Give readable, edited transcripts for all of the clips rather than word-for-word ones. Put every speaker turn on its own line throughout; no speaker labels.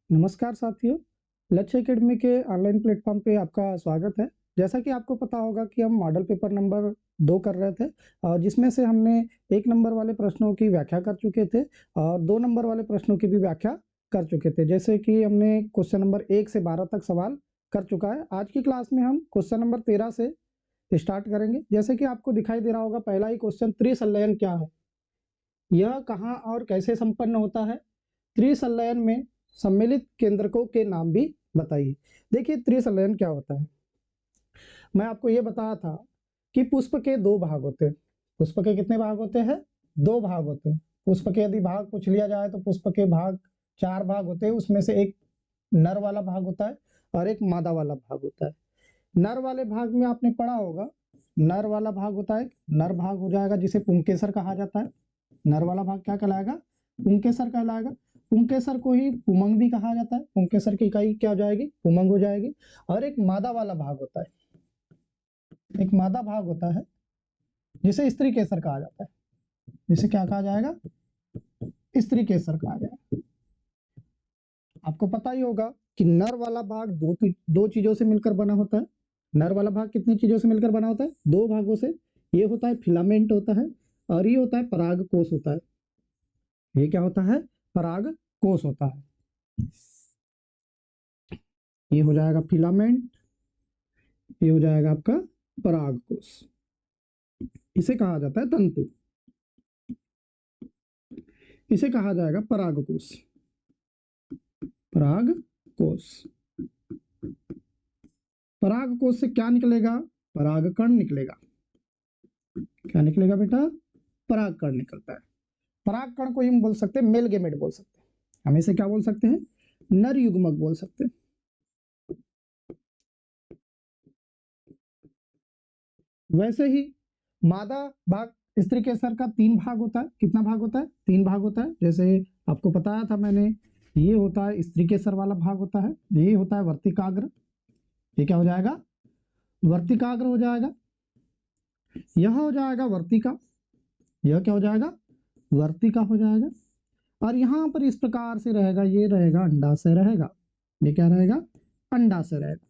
नमस्कार साथियों, लक्ष्य एकेडमी के ऑनलाइन प्लेटफॉर्म पे आपका स्वागत है। जैसा कि आपको पता होगा कि हम मॉडल पेपर नंबर 2 कर रहे थे और जिसमें से हमने 1 नंबर वाले प्रश्नों की व्याख्या कर चुके थे और 2 नंबर वाले प्रश्नों की भी व्याख्या कर चुके थे। जैसे कि हमने क्वेश्चन नंबर 1 से 12 तक सवाल कर चुका है। आज की क्लास में हम क्वेश्चन नंबर 13 से स्टार्ट करेंगे। जैसे कि आपको दिखाई दे रहा होगा, पहला ही क्वेश्चन, त्रिसंलयन क्या है? यह कहाँ और कैसे संपन्न होता है? त्रिसंलयन में सम्मिलित केंद्रकों के नाम भी बताइए। देखिए, त्रिसंलयन क्या होता है? मैं आपको ये बताया था कि पुष्प के 2 भाग होते हैं। पुष्प के कितने भाग होते हैं? 2 भाग होते हैं। पुष्प के यदि भाग पूछ लिया जाए तो पुष्प के भाग 4 भाग होते हैं। उसमें से एक नर वाला भाग होता है और एक मादा वाला भाग होता है। नर वाले भाग में आपने पढ़ा होगा, नर वाला भाग होता है, नर भाग हो जाएगा जिसे पुंकेसर कहा जाता है। नर वाला भाग क्या कहलाएगा? पुंकेसर कहलाएगा। पुंकेसर को ही पुमंग भी कहा जाता है। पुंकेसर की इकाई क्या हो जाएगी? पुमंग हो जाएगी। और एक मादा वाला भाग होता है, एक मादा भाग होता है जिसे स्त्री केसर कहा जाता है। जिसे क्या कहा जाएगा? स्त्री केसर कहा जाएगा। आपको पता ही होगा कि नर वाला भाग दो चीजों से मिलकर बना होता है। नर वाला भाग कितनी चीजों से मिलकर बना होता है? 2 भागों से। ये होता है फिलामेंट होता है और ये होता है परागकोश होता है। ये क्या होता है? परागकोश होता है। ये हो जाएगा फिलामेंट, ये हो जाएगा आपका परागकोश। इसे कहा जाता है तंतु। इसे कहा जाएगा परागकोश। परागकोश। परागकोश से क्या निकलेगा? परागकण निकलेगा। क्या निकलेगा बेटा? परागकण निकलता है। परागकण को हम बोल सकते हैं मेल गेमेट बोल सकते हैं। हम इसे क्या बोल सकते हैं? नर युग्मक बोल सकते हैं। वैसे ही मादा भाग स्त्री केसर का 3 भाग होता है। कितना भाग होता है? 3 भाग होता है। जैसे आपको बताया था मैंने, ये होता है स्त्री केसर वाला भाग होता है, ये होता है वर्तिकाग्र। ये क्या हो जाएगा? वर्तिकाग्र हो जाएगा। यह हो जाएगा वर्तिका। यह क्या हो जाएगा? वर्तिका हो जाएगा। और यहां पर इस प्रकार से रहेगा, ये रहेगा अंडाशय रहेगा। ये क्या रहेगा? अंडाशय रहेगा।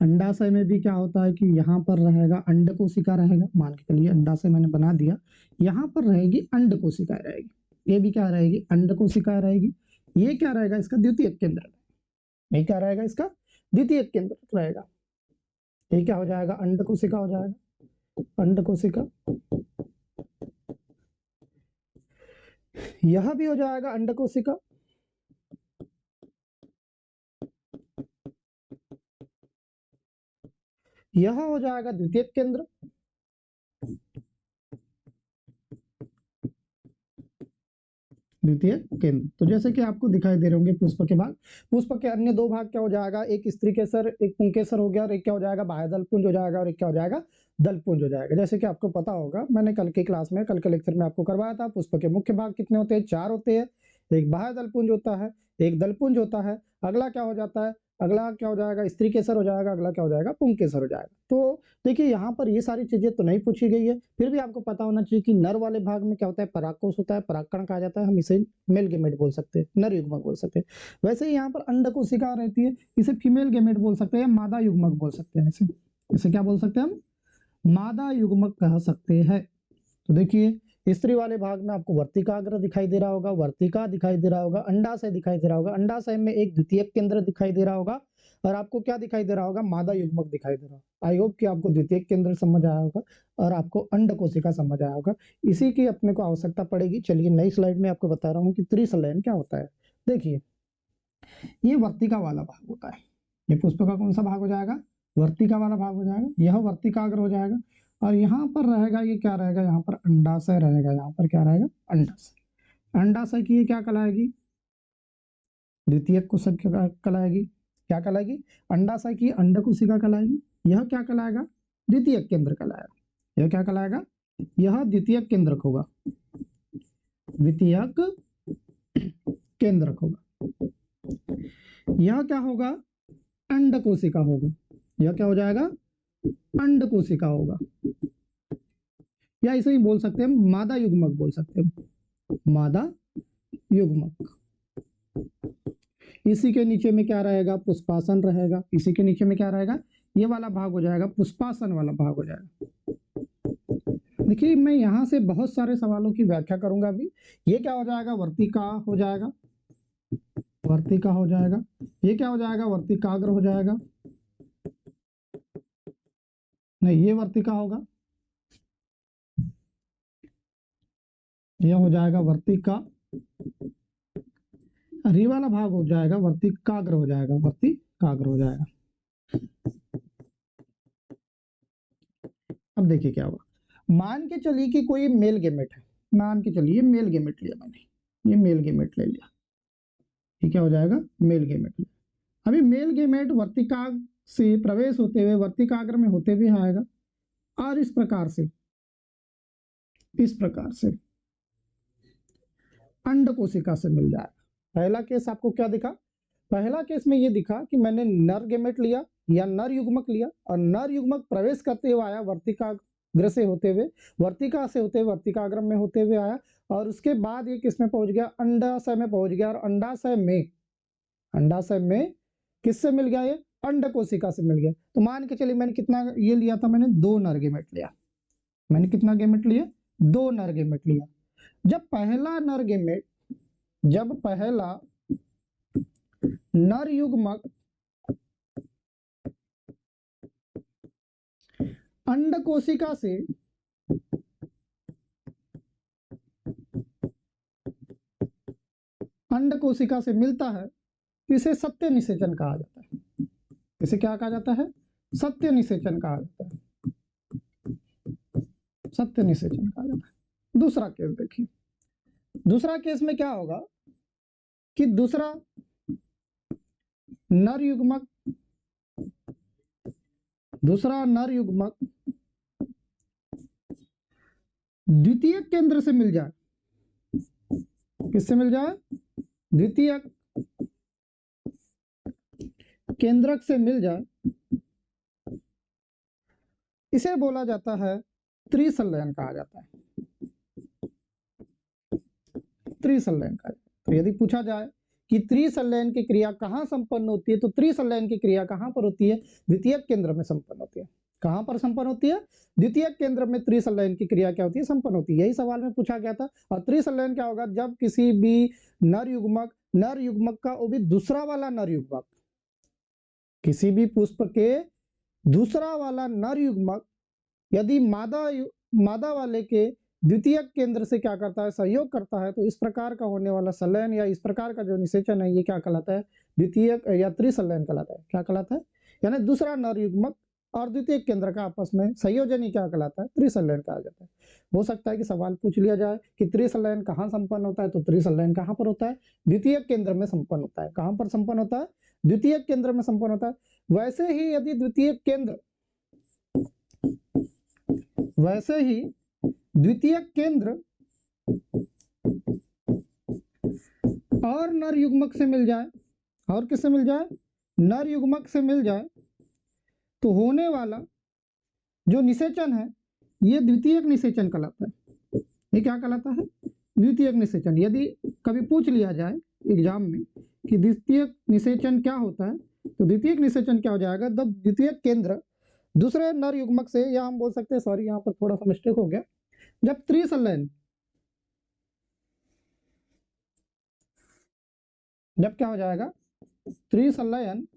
अंडाशय में भी क्या होता है कि यहाँ पर रहेगा अंड कोशिका रहेगा। मान के चलिए अंडाशय मैंने बना दिया, यहाँ पर रहेगी अंड कोशिका रहेगी। ये भी क्या रहेगी? अंड कोशिका रहेगी। ये क्या रहेगा? इसका द्वितीयक केंद्र। ये क्या रहेगा? इसका द्वितीयक केंद्र रहेगा। ये क्या हो जाएगा? अंड कोशिका हो जाएगा। अंड कोशिका। यह भी हो जाएगा अंड कोशिका। यह हो जाएगा द्वितीयक केंद्र। द्वितीय केंद्र। तो जैसे कि आपको दिखाई दे रहे होंगे पुष्प के भाग। पुष्प के अन्य 2 भाग क्या हो जाएगा? एक स्त्री केसर, एक पुंकेसर हो गया और एक क्या हो जाएगा? बाह्य दलपुंज हो जाएगा और एक क्या हो जाएगा? दलपुंज हो जाएगा। जैसे कि आपको पता होगा, मैंने कल की क्लास में, कल के लेक्चर में आपको करवाया था, पुष्प के मुख्य भाग कितने होते हैं? 4 होते हैं। एक बाह्य दलपुंज होता है, एक दलपुंज होता है। अगला क्या हो जाता है? अगला क्या हो जाएगा? स्त्री केसर हो जाएगा। अगला क्या हो जाएगा? पुंकेसर हो जाएगा। तो देखिए, यहाँ पर ये सारी चीजें तो नहीं पूछी गई है, फिर भी आपको पता होना चाहिए कि नर वाले भाग में क्या होता है? परागकोश होता है, परागकण कहा जाता है। हम इसे मेल गेमेट बोल सकते हैं, नर युग्मक बोल सकते हैं। वैसे ही यहाँ पर अंड कोशिका रहती है, इसे फीमेल गेमेट बोल सकते हैं, मादा युग्मक बोल सकते हैं। इसे इसे क्या बोल सकते हैं हम? मादा युग्मक कह सकते हैं। तो देखिए, स्त्री वाले भाग में आपको वर्तिकाग्र दिखाई दे रहा होगा, वर्तिका दिखाई दे रहा होगा, अंडाशय दिखाई दे रहा होगा। अंडाशय में एक द्वितीयक केंद्र दिखाई दे रहा होगा और आपको क्या दिखाई दे रहा होगा? मादा युग्मक दिखाई दे रहा होगा। आई होप कि आपको द्वितीयक केंद्र समझ आया होगा और आपको अंड कोशिका समझ आया होगा। इसी की अपने को आवश्यकता पड़ेगी। चलिए, नई स्लाइड में आपको बता रहा हूँ कि त्रिसंलयन क्या होता है। देखिए, ये वर्तिका वाला भाग होता है। ये पुष्प का कौन सा भाग हो जाएगा? वर्तिका वाला भाग हो जाएगा। यह वर्तिकाग्र हो जाएगा और यहाँ पर रहेगा, ये क्या रहेगा? यहाँ पर अंडाशय रहेगा। यहाँ पर क्या रहेगा? अंडाशय। अंडाशय की ये क्या कहलाएगी? द्वितीयक कोशिका कहलाएगी। क्या कहलाएगी? अंडाशय की अंड कोशिका कहलाएगी। यह क्या कहलाएगा? द्वितीयक केंद्र कहलाएगा। यह क्या कहलाएगा? यह द्वितीयक केंद्रक होगा। द्वितीयक केंद्रक होगा। यह क्या होगा? अंड कोशिका होगा। यह क्या हो जाएगा? अंड कोशिका होगा। या इसे ही बोल सकते हैं, मादा युग्मक बोल सकते हैं। मादा युग्मक। इसी के नीचे में क्या रहेगा, पुष्पासन रहेगा। इसी के नीचे में क्या रहेगा, ये वाला भाग हो जाएगा, पुष्पासन वाला भाग हो जाएगा। देखिए मैं यहाँ से बहुत सारे सवालों की व्याख्या करूंगा अभी। ये क्या हो जाएगा, वर्तिका हो जाएगा, वर्तिका हो जाएगा। ये क्या हो जाएगा, वर्तिकाग्र हो जाएगा। नहीं, ये वर्तिका होगा, ये हो जाएगा वर्तिका। और ये वाला भाग हो जाएगा वर्तिकाग्र हो जाएगा, वर्तिकाग्र हो जाएगा। अब देखिए क्या हुआ, मान के चलिए कि कोई मेल गेमेट है, मान के चलिए मेल गेमेट लिया मैंने, ये मेल गेमेट ले लिया, ये क्या हो जाएगा, मेल गेमेट लिया। अभी मेल गेमेट वर्तिकाग्र से प्रवेश होते हुए वर्तिकाग्र में होते हुए आएगा और इस प्रकार से अंड कोशिका से मिल जाएगा। पहला केस आपको क्या दिखा, पहला केस में ये दिखा कि मैंने नर गेमेट लिया या नर युग्मक लिया और नर युग्मक प्रवेश करते हुए आया वर्तिकाग्र से होते हुए, वर्तिका से होते हुए वर्तिकाग्र में होते हुए आया और उसके बाद ये किस में पहुंच गया, अंडाशय में पहुंच गया। और अंडाशय में किससे मिल गया, ये अंड कोशिका से मिल गया। तो मान के चलिए मैंने कितना ये लिया था, मैंने 2 नर गेमेट लिया। मैंने कितना गेमेट लिया, 2 नर गेमेट लिया। जब पहला नर युग्मक अंड कोशिका से मिलता है, इसे सत्य निषेचन कहा जाता है। इसे क्या कहा जाता है, सत्य निषेचन कहा जाता है, सत्य निषेचन कहा जाता है। दूसरा केस देखिए, दूसरा केस में क्या होगा कि दूसरा नर युग्मक द्वितीय केंद्र से मिल जाए, किससे मिल जाए, द्वितीय केंद्रक से मिल जाए, इसे बोला जाता है त्रिसंलयन कहा जाता है, त्रिसंलयन कहा जाता है। तो यदि पूछा जाए कि त्रिसंलयन की क्रिया कहाँ संपन्न होती है, तो त्रिसंलयन की क्रिया कहाँ पर होती है, द्वितीय केंद्र में संपन्न होती है। कहाँ पर संपन्न होती है, द्वितीय केंद्र में त्रिसंलयन की क्रिया क्या होती है, संपन्न होती है। यही सवाल में पूछा गया था। और त्रिसंलयन क्या होगा, जब किसी भी नर युग्मक का वो भी दूसरा वाला नर युग्मक, किसी भी पुष्प के दूसरा वाला नर युग्मक यदि मादा वाले के द्वितीय केंद्र से क्या करता है, सहयोग करता है, तो इस प्रकार का होने वाला संलयन या इस प्रकार का जो निषेचन है, ये क्या कहलाता है, द्वितीय या त्रिसंलयन कहलाता है। क्या कहलाता है, यानी दूसरा नर युग्मक और द्वितीय केंद्र का आपस में संयोजन ही क्या कहलाता है, त्रिसंलयन कहा जाता है। हो सकता है कि सवाल पूछ लिया जाए कि त्रिसंलयन कहाँ संपन्न होता है, तो त्रिसंलयन कहाँ पर होता है, द्वितीय केंद्र में संपन्न होता है। कहाँ पर संपन्न होता है, द्वितीय केंद्र में संपन्न होता है। वैसे ही यदि द्वितीय केंद्र और नर युग्मक से मिल जाए, और किससे मिल जाए, नर युग्मक से मिल जाए, तो होने वाला जो निषेचन है ये द्वितीयक निषेचन कहलाता है। ये क्या कहलाता है, द्वितीयक निषेचन। यदि कभी पूछ लिया जाए एग्जाम में कि द्वितीयक निषेचन क्या होता है, तो द्वितीयक निषेचन क्या हो जाएगा, जब द्वितीयक केंद्र दूसरे नर युग्मक से, या हम बोल सकते हैं, सॉरी यहाँ पर थोड़ा सा मिस्टेक हो गया, जब त्रिसंलयन, जब क्या हो जाएगा, त्रिसंलयन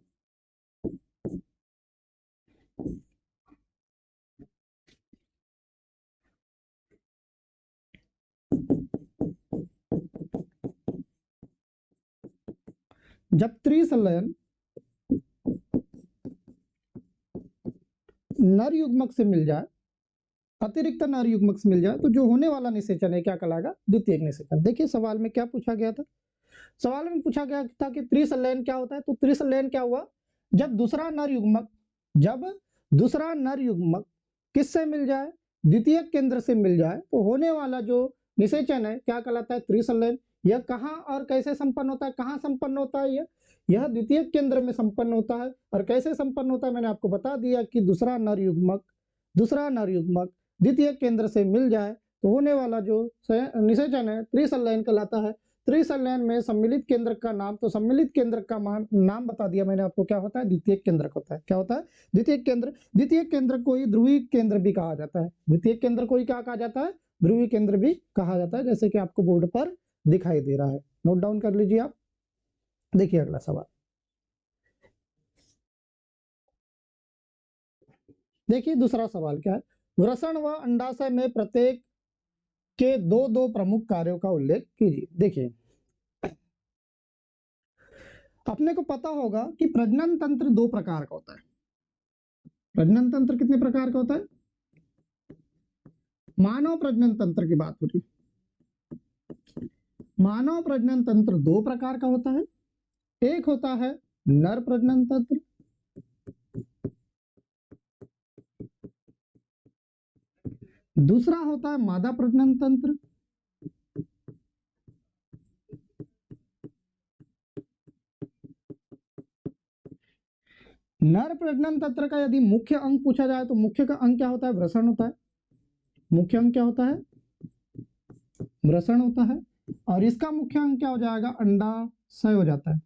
नर युग्मक से मिल जाए, अतिरिक्त नर युग्मक से मिल जाए, तो जो होने वाला निषेचन है क्या कहलाएगा, द्वितीयक निषेचन। देखिए सवाल में क्या पूछा गया था, सवाल में पूछा गया था कि त्रिसंलयन क्या होता है। तो त्रिसंलयन क्या हुआ, जब दूसरा नर युग्मक किससे मिल जाए, द्वितीय केंद्र से मिल जाए, तो होने वाला जो निषेचन है क्या कहलाता है, त्रिसंलयन। यह कहाँ और कैसे संपन्न होता है, कहाँ संपन्न होता है, यह द्वितीय केंद्र में संपन्न होता है। और कैसे संपन्न होता है, मैंने आपको बता दिया कि दूसरा नर युग्मक द्वितीय केंद्र से मिल जाए, तो होने वाला जो निषेचन है त्रिसंलयन कहलाता है। त्रिसंलयन में सम्मिलित केंद्रक का नाम, तो सम्मिलित केंद्रक का नाम बता दिया मैंने आपको, क्या होता है? द्वितीयक केंद्रक होता है। क्या होता है? द्वितीयक केंद्र। द्वितीयक केंद्र को ही ध्रुवीय केंद्र भी कहा जाता है। द्वितीयक केंद्र को ही क्या कहा जाता है? ध्रुवीय केंद्र भी कहा जाता है, जैसे कि आपको बोर्ड पर दिखाई दे रहा है। नोट डाउन कर लीजिए आप। देखिए अगला सवाल, देखिए दूसरा सवाल क्या है? वृषण व अंडाशय में प्रत्येक के दो दो प्रमुख कार्यों का उल्लेख कीजिए। देखिए अपने को पता होगा कि प्रजनन तंत्र दो प्रकार का होता है। प्रजनन तंत्र कितने प्रकार का होता है? मानव प्रजनन तंत्र की बात हो रही। मानव प्रजनन तंत्र दो प्रकार का होता है। एक होता है नर प्रजनन तंत्र, दूसरा होता है मादा प्रजनन तंत्र। नर प्रजनन तंत्र का यदि मुख्य अंग पूछा जाए तो मुख्य का अंग क्या होता है? वृषण होता है। मुख्य अंग क्या होता है? वृषण होता है। और इसका मुख्य अंग क्या हो जाएगा? अंडाशय हो जाता है।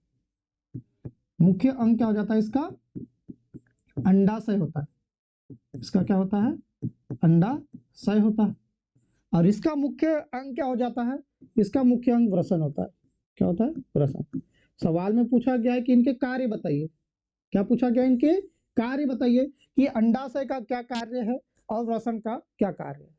मुख्य अंग क्या हो जाता है इसका? अंडाशय होता है। इसका क्या होता है? अंडाशय होता है। और इसका मुख्य अंग क्या हो जाता है? इसका मुख्य अंग वृषण होता है। क्या होता है? वृषण। सवाल में पूछा गया है कि इनके कार्य बताइए। क्या पूछा गया? इनके कार्य बताइए कि अंडाशय का क्या कार्य है और वृषण का क्या कार्य है।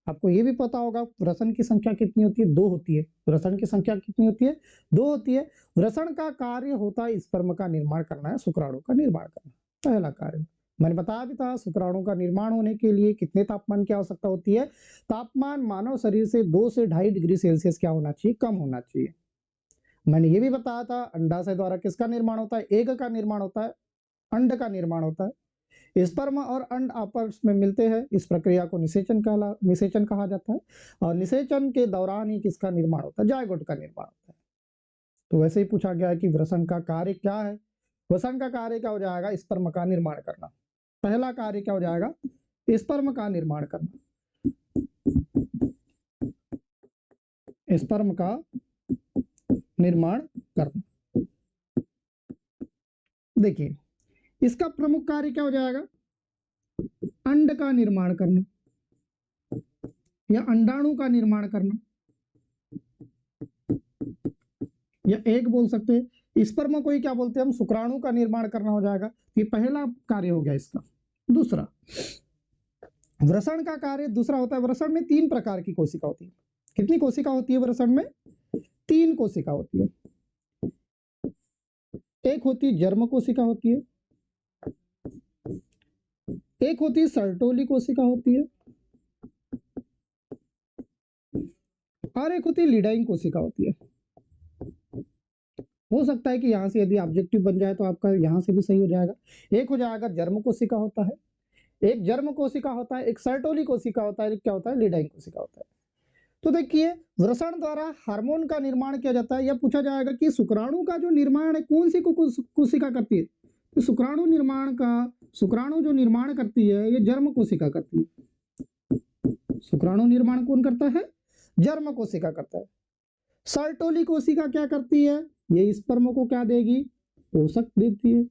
आपको ये भी पता होगा वृषण की संख्या कितनी होती है? दो होती है। वृषण की संख्या कितनी होती है? दो होती है। वृषण का कार्य होता है स्पर्म का निर्माण करना है, शुक्राणु का निर्माण करना, पहला कार्य। मैंने बताया भी था शुक्राणु का निर्माण होने के लिए कितने तापमान की आवश्यकता होती है? तापमान मानव शरीर से 2 से 2.5 डिग्री सेल्सियस क्या होना चाहिए? कम होना चाहिए। मैंने ये भी बताया था अंडाशय द्वारा किसका निर्माण होता है? एग का निर्माण होता है, अंड का निर्माण होता है। स्पर्म और अंड आपस में मिलते हैं, इस प्रक्रिया को निषेचन कहा जाता है। और निषेचन के दौरान ही किसका निर्माण होता है? जायगोट का निर्माण होता है। तो वैसे ही पूछा गया है कि वृषण का कार्य क्या है? वृषण का कार्य क्या हो जाएगा? स्पर्म का निर्माण करना। पहला कार्य क्या हो जाएगा? स्पर्म का निर्माण करना। स्पर्म का निर्माण करना। देखिए इसका प्रमुख कार्य क्या हो जाएगा? अंड का निर्माण करना या अंडाणु का निर्माण करना, या एक बोल सकते हैं। स्पर्म को ही क्या बोलते हैं हम? शुक्राणु का निर्माण करना हो जाएगा। ये पहला कार्य हो गया इसका। दूसरा वृषण का कार्य दूसरा होता है। वृषण में 3 प्रकार की कोशिका होती है। कितनी कोशिका होती है वृषण में? 3 कोशिका होती है। एक होती जर्म कोशिका होती है, एक होती सर्टोली कोशिका होती है, और एक होती लीडाइन कोशिका होती है। हो सकता है कि यहां से यदि ऑब्जेक्टिव बन जाए तो आपका यहां से भी सही हो जाएगा। एक हो जाएगा जर्म कोशिका होता है, एक जर्म कोशिका होता है, एक सर्टोली कोशिका होता है, एक क्या होता है? लीडाइन कोशिका होता है। तो देखिए वृषण द्वारा हार्मोन का निर्माण किया जाता है। यह पूछा जाएगा कि शुक्राणु का जो निर्माण है कौन सी कोशिका करती है? तो शुक्राणु जो निर्माण करती है ये जर्म कोशिका करती है। शुक्राणु निर्माण कौन करता है? जर्म कोशिका करता है। सर्टोली कोशिका क्या करती है? ये स्पर्म को क्या देगी? पोषक देती है।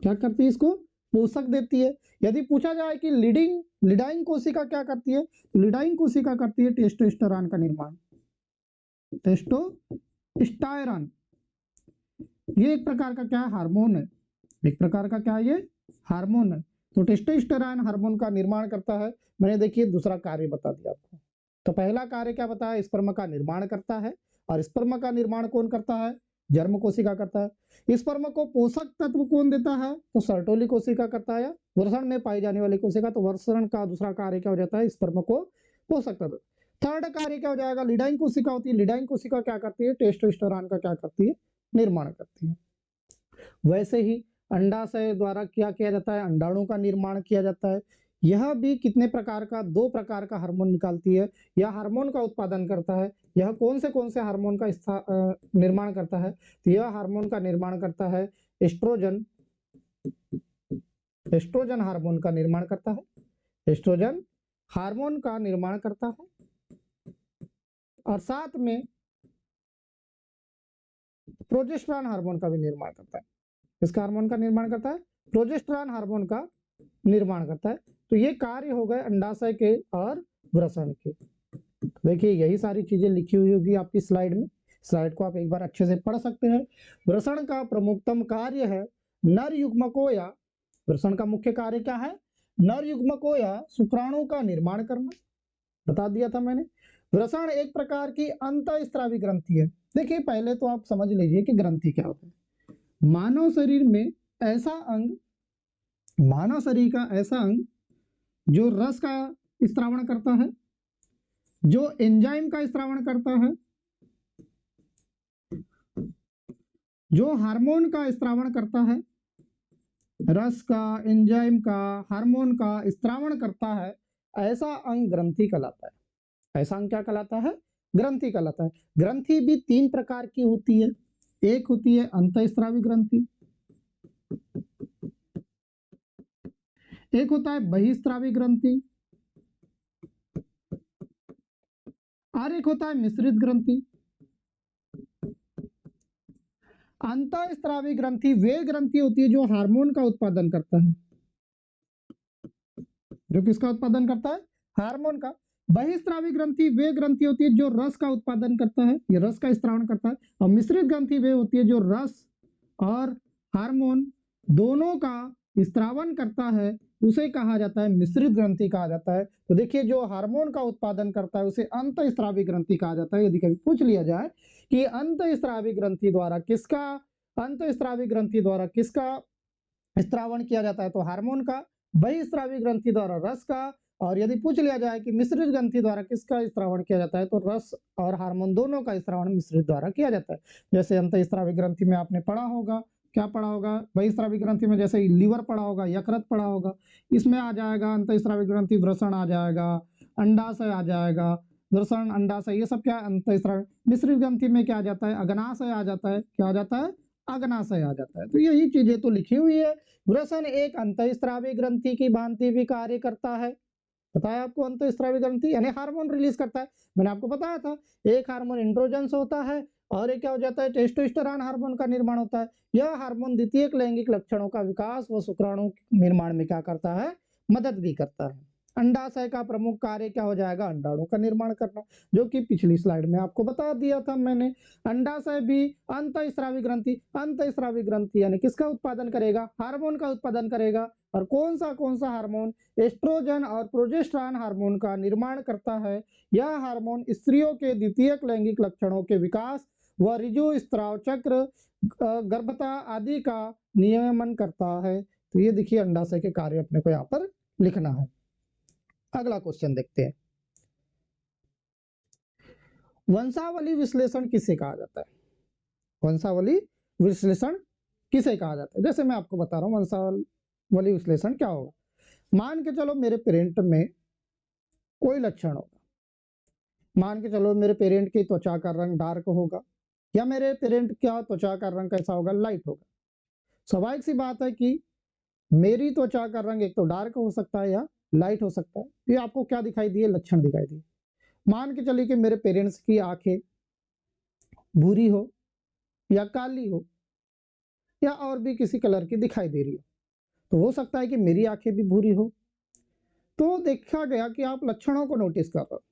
क्या करती है? इसको पोषक देती है। यदि पूछा जाए कि लीडाइन कोशिका क्या करती है? लीडाइन कोशिका करती है टेस्टोस्टेरोन का निर्माण। टेस्टोस्टेरोन ये एक प्रकार का क्या है? हार्मोन है। एक प्रकार का क्या है? ये हार्मोन है। तो टेस्टोस्टेरोन हार्मोन का निर्माण करता है। मैंने देखिए दूसरा कार्य बता दिया आपको। तो पहला कार्य क्या बताया? स्पर्म का निर्माण करता है। और स्पर्म का निर्माण कौन करता है? जर्म कोशिका करता है। स्पर्म को पोषक तत्व कौन देता है? तो सर्टोली कोशिका करता है। वृषण में पाई जाने वाली कोशिका। तो वृषण का दूसरा कार्य क्या हो जाता है? स्पर्म को पोषक तत्व। थर्ड कार्य क्या हो जाएगा? लीडाइन कोशिका होती है। लीडाइन कोशिका क्या करती है? टेस्टोस्टेरोन का क्या करती है? निर्माण करती है। वैसे ही अंडाशय द्वारा क्या किया जाता है? अंडाणु का निर्माण किया जाता है। यह भी कितने प्रकार का? 2 प्रकार का हार्मोन निकालती है। यह हार्मोन का उत्पादन करता है। यह कौन से हार्मोन का निर्माण करता है? तो यह हार्मोन का निर्माण करता है एस्ट्रोजन। एस्ट्रोजन हार्मोन का निर्माण करता है। एस्ट्रोजन हार्मोन का निर्माण करता है। और साथ में प्रोजेस्टेरॉन हार्मोन का भी निर्माण करता है। किसका हार्मोन का निर्माण करता है? प्रोजेस्टेरॉन हार्मोन का निर्माण करता है। तो ये कार्य हो गए अंडाशय के और वृषण के। देखिए यही सारी चीजें लिखी हुई होगी आपकी स्लाइड में, स्लाइड को आप एक बार अच्छे से पढ़ सकते हैं। वृषण का प्रमुखतम कार्य है नर युग्मकों या, वृषण का मुख्य कार्य क्या है? नर युग्मकों या शुक्राणु का निर्माण करना, बता दिया था मैंने। वृषण एक प्रकार की अंतःस्रावी ग्रंथि है। देखिए पहले तो आप समझ लीजिए कि ग्रंथि क्या होता है। मानव शरीर में ऐसा अंग, मानव शरीर का ऐसा अंग जो रस का स्त्रावण करता है, जो एंजाइम का स्त्रावण करता है, जो हार्मोन का स्त्रावण करता है, रस का, एंजाइम का, हार्मोन का स्त्रावण करता है, ऐसा अंग ग्रंथि कहलाता है। ऐसा अंग क्या कहलाता है? ग्रंथि कहलाता है। ग्रंथि भी तीन प्रकार की होती है। एक होती है अंतःस्रावी ग्रंथि, एक होता है बहिस्रावी ग्रंथि, और एक होता है मिश्रित ग्रंथि। अंतःस्रावी ग्रंथि वे ग्रंथि होती है जो हार्मोन का उत्पादन करता है, जो किसका उत्पादन करता है? हार्मोन का। बहिस्रावी ग्रंथि वे ग्रंथि होती है जो रस का उत्पादन करता है, ये रस का स्त्रावण करता है। और मिश्रित ग्रंथि वे होती है जो रस और हार्मोन दोनों का स्त्रावण करता है, उसे कहा जाता है मिश्रित ग्रंथि कहा जाता है। तो देखिए जो हार्मोन का उत्पादन करता है उसे अंतःस्रावी ग्रंथि कहा जाता है। यदि कभी पूछ लिया जाए कि अंतःस्रावी ग्रंथि द्वारा किसका, अंतःस्रावी ग्रंथि द्वारा किसका स्त्रावण किया जाता है, तो हार्मोन का। बहिस्रावी ग्रंथि द्वारा रस का। और यदि पूछ लिया जाए कि मिश्रित ग्रंथि द्वारा किसका स्त्रावण किया जाता है, तो रस और हार्मोन दोनों का स्त्रावण मिश्रित द्वारा किया जाता है। जैसे अंतःस्रावी ग्रंथि में आपने पढ़ा होगा, क्या पढ़ा होगा? बहिस्रावी ग्रंथि में जैसे लीवर पढ़ा होगा, यकृत पढ़ा होगा, इसमें आ जाएगा अंतःस्रावी ग्रंथि वृषण आ जाएगा, अंडाशय आ जाएगा, वृषण, अंडाशय, ये सब क्या अंतःस्रावी। मिश्रित ग्रंथि में क्या आ जाता है? अग्नाशय आ जाता है। क्या आ जाता है? अग्नाशय आ जाता है। तो यही चीजें तो लिखी हुई है। वृषण एक अंतःस्रावी ग्रंथि की भांति भी कार्य करता है। बताया आपको, अंतःस्रावी ग्रंथि यानी हार्मोन रिलीज करता है। मैंने आपको बताया था एक हार्मोन एंड्रोजन होता है और एक क्या हो जाता है? टेस्टोस्टेरोन हार्मोन का निर्माण होता है। यह हार्मोन द्वितीयक लैंगिक लक्षणों का विकास व शुक्राणु निर्माण में क्या करता है? मदद भी करता है। अंडाशय का प्रमुख कार्य क्या हो जाएगा? अंडाणु का निर्माण करना, जो कि पिछली स्लाइड में आपको बता दिया था मैंने। अंडाशय भी अंतःस्रावी ग्रंथि, अंतःस्रावी ग्रंथि यानी किसका उत्पादन करेगा? हार्मोन का उत्पादन करेगा। और कौन सा हार्मोन? एस्ट्रोजन और प्रोजेस्टेरॉन हार्मोन का निर्माण करता है। यह हार्मोन स्त्रियों के द्वितीयक लैंगिक लक्षणों के विकास व ऋजुस्राव चक्र, गर्भता आदि का नियमन करता है। तो ये देखिए अंडाशय के कार्य अपने को यहाँ पर लिखना है। अगला क्वेश्चन देखते हैं, वंशावली विश्लेषण किसे कहा जाता है? वंशावली विश्लेषण किसे कहा जाता है? जैसे मैं आपको बता रहा हूँ वंशावली विश्लेषण क्या होगा। मान के चलो मेरे पेरेंट में कोई लक्षण होगा, मान के चलो मेरे पेरेंट की त्वचा का रंग डार्क होगा, या मेरे पेरेंट का त्वचा का रंग कैसा होगा? लाइट होगा। स्वाभाविक सी बात है कि मेरी त्वचा का रंग एक तो डार्क हो सकता है या लाइट हो सकता है। ये आपको क्या दिखाई दिए? लक्षण दिखाई दिए। मान के चलिए कि मेरे पेरेंट्स की आंखें भूरी हो या काली हो या और भी किसी कलर की दिखाई दे रही हो, तो हो सकता है कि मेरी आंखें भी भूरी हो। तो देखा गया कि आप लक्षणों को नोटिस कर रहे हो।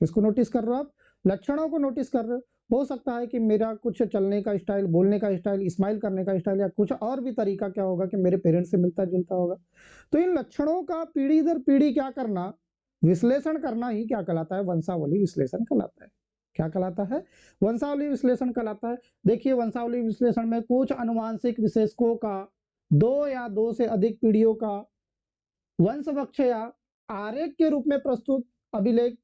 किसको नोटिस कर रहे हो आप? लक्षणों को नोटिस कर रहे हो सकता है कि मेरा कुछ चलने का स्टाइल, बोलने का स्टाइल, स्माइल करने का स्टाइल या कुछ और भी तरीका क्या होगा कि मेरे पेरेंट्स से मिलता जुलता होगा। तो इन लक्षणों का पीढ़ी दर पीढ़ी क्या करना, विश्लेषण करना ही क्या कहलाता है? वंशावली विश्लेषण कहलाता है। क्या कहलाता है? वंशावली विश्लेषण कहलाता है। देखिए वंशावली विश्लेषण में कुछ अनुवांशिक विशेषकों का दो या दो से अधिक पीढ़ियों का वंशवृक्ष या आरेख के रूप में प्रस्तुत अभिलेख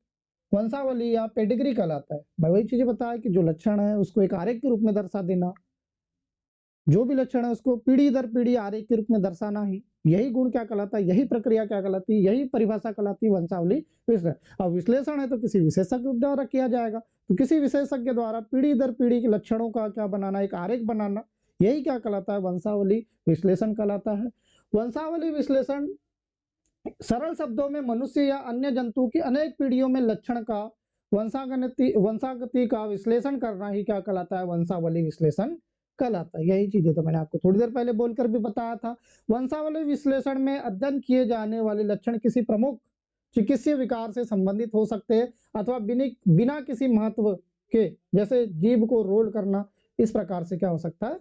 वंशावली या पेडिग्री कहलाता है। मैं वही चीजें बताया कि जो लक्षण है उसको एक आरेख के रूप में दर्शा देना, जो भी लक्षण है उसको पीढ़ी दर पीढ़ी आरेख के रूप में दर्शाना ही, यही गुण क्या कहलाता है? यही प्रक्रिया क्या कहलाती है? यही परिभाषा कहलाती है वंशावली विश्लेषण। अब विश्लेषण है तो किसी विशेषज्ञ द्वारा किया जाएगा, तो किसी विशेषज्ञ द्वारा पीढ़ी दर पीढ़ी के लक्षणों का क्या बनाना, एक आरेख बनाना, यही क्या कहलाता है? वंशावली विश्लेषण कहलाता है। वंशावली विश्लेषण सरल शब्दों में मनुष्य या अन्य जंतु की अनेक पीढ़ियों में लक्षण का वंशागति का विश्लेषण करना ही क्या कहलाता है? वंशावली विश्लेषण कहलाता है। यही चीजें तो मैंने आपको थोड़ी देर पहले बोलकर भी बताया था। वंशावली विश्लेषण में अध्ययन किए जाने वाले लक्षण किसी प्रमुख चिकित्सीय विकार से संबंधित हो सकते हैं अथवा बिना किसी महत्व के, जैसे जीभ को रोल करना, इस प्रकार से क्या हो सकता है।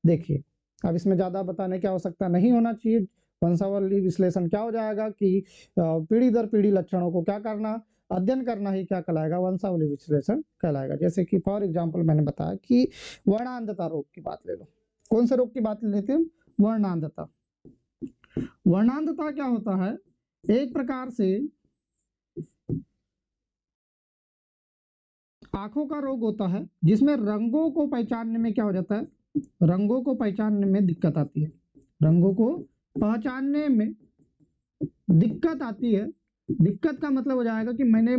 देखिए, अब इसमें ज्यादा बताने की आवश्यकता नहीं होना चाहिए। वंशावली विश्लेषण क्या हो जाएगा कि पीढ़ी दर पीढ़ी लक्षणों को क्या करना, अध्ययन करना ही क्या कहलाएगा, वंशावली विश्लेषण कहलाएगा। जैसे कि फॉर एग्जाम्पल मैंने बताया कि वर्णांधता रोग की बात ले लो। कौन से रोग की बात लेते हैं, वर्णांधता। वर्णांधता क्या होता है, एक प्रकार से आंखों का रोग होता है जिसमें रंगों को पहचानने में क्या हो जाता है, रंगों को पहचानने में दिक्कत आती है, रंगों को पहचानने में दिक्कत आती है। दिक्कत का मतलब हो जाएगा कि मैंने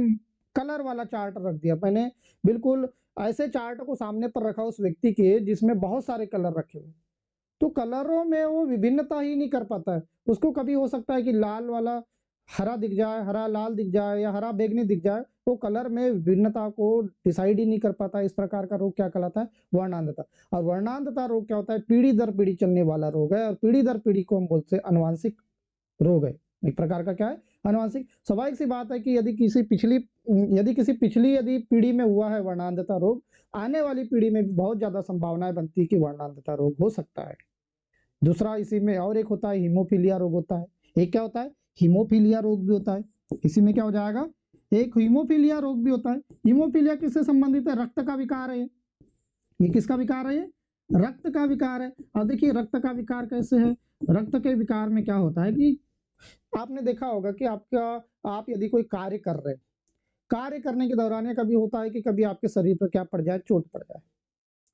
कलर वाला चार्ट रख दिया, मैंने बिल्कुल ऐसे चार्ट को सामने पर रखा उस व्यक्ति के जिसमें बहुत सारे कलर रखे हुए, तो कलरों में वो विभिन्नता ही नहीं कर पाता है। उसको कभी हो सकता है कि लाल वाला हरा दिख जाए, हरा लाल दिख जाए, या हरा बैंगनी दिख जाए, तो कलर में विभिन्नता को डिसाइड ही नहीं कर पाता। इस प्रकार का रोग क्या कहलाता है, वर्णांधता। और वर्णांधता रोग क्या होता है, पीढ़ी दर पीढ़ी चलने वाला रोग है, और पीढ़ी दर पीढ़ी को हम बोलते हैं अनुवांशिक रोग है। एक प्रकार का क्या है, अनुवांशिक। स्वाभाविक सी बात है कि यदि किसी पिछली यदि पीढ़ी में हुआ है वर्णांधता रोग, आने वाली पीढ़ी में भी बहुत ज्यादा संभावनाएं बनती है कि वर्णांधता रोग हो सकता है। दूसरा इसी में और एक होता है हीमोफीलिया रोग होता है। एक क्या होता है, हीमोफीलिया रोग भी होता है। इसी में क्या हो जाएगा, एक हीमोफीलिया रोग भी होता है। हीमोफीलिया किससे संबंधित है, रक्त का विकार है। ये किसका विकार है, ये रक्त का विकार है। अब देखिए रक्त का विकार कैसे है, रक्त के विकार में क्या होता है कि आपने देखा होगा कि आप यदि कोई कार्य कर रहे हैं, कार्य करने के दौरान ये कभी होता है कि कभी आपके शरीर पर क्या पड़ जाए, चोट पड़ जाए,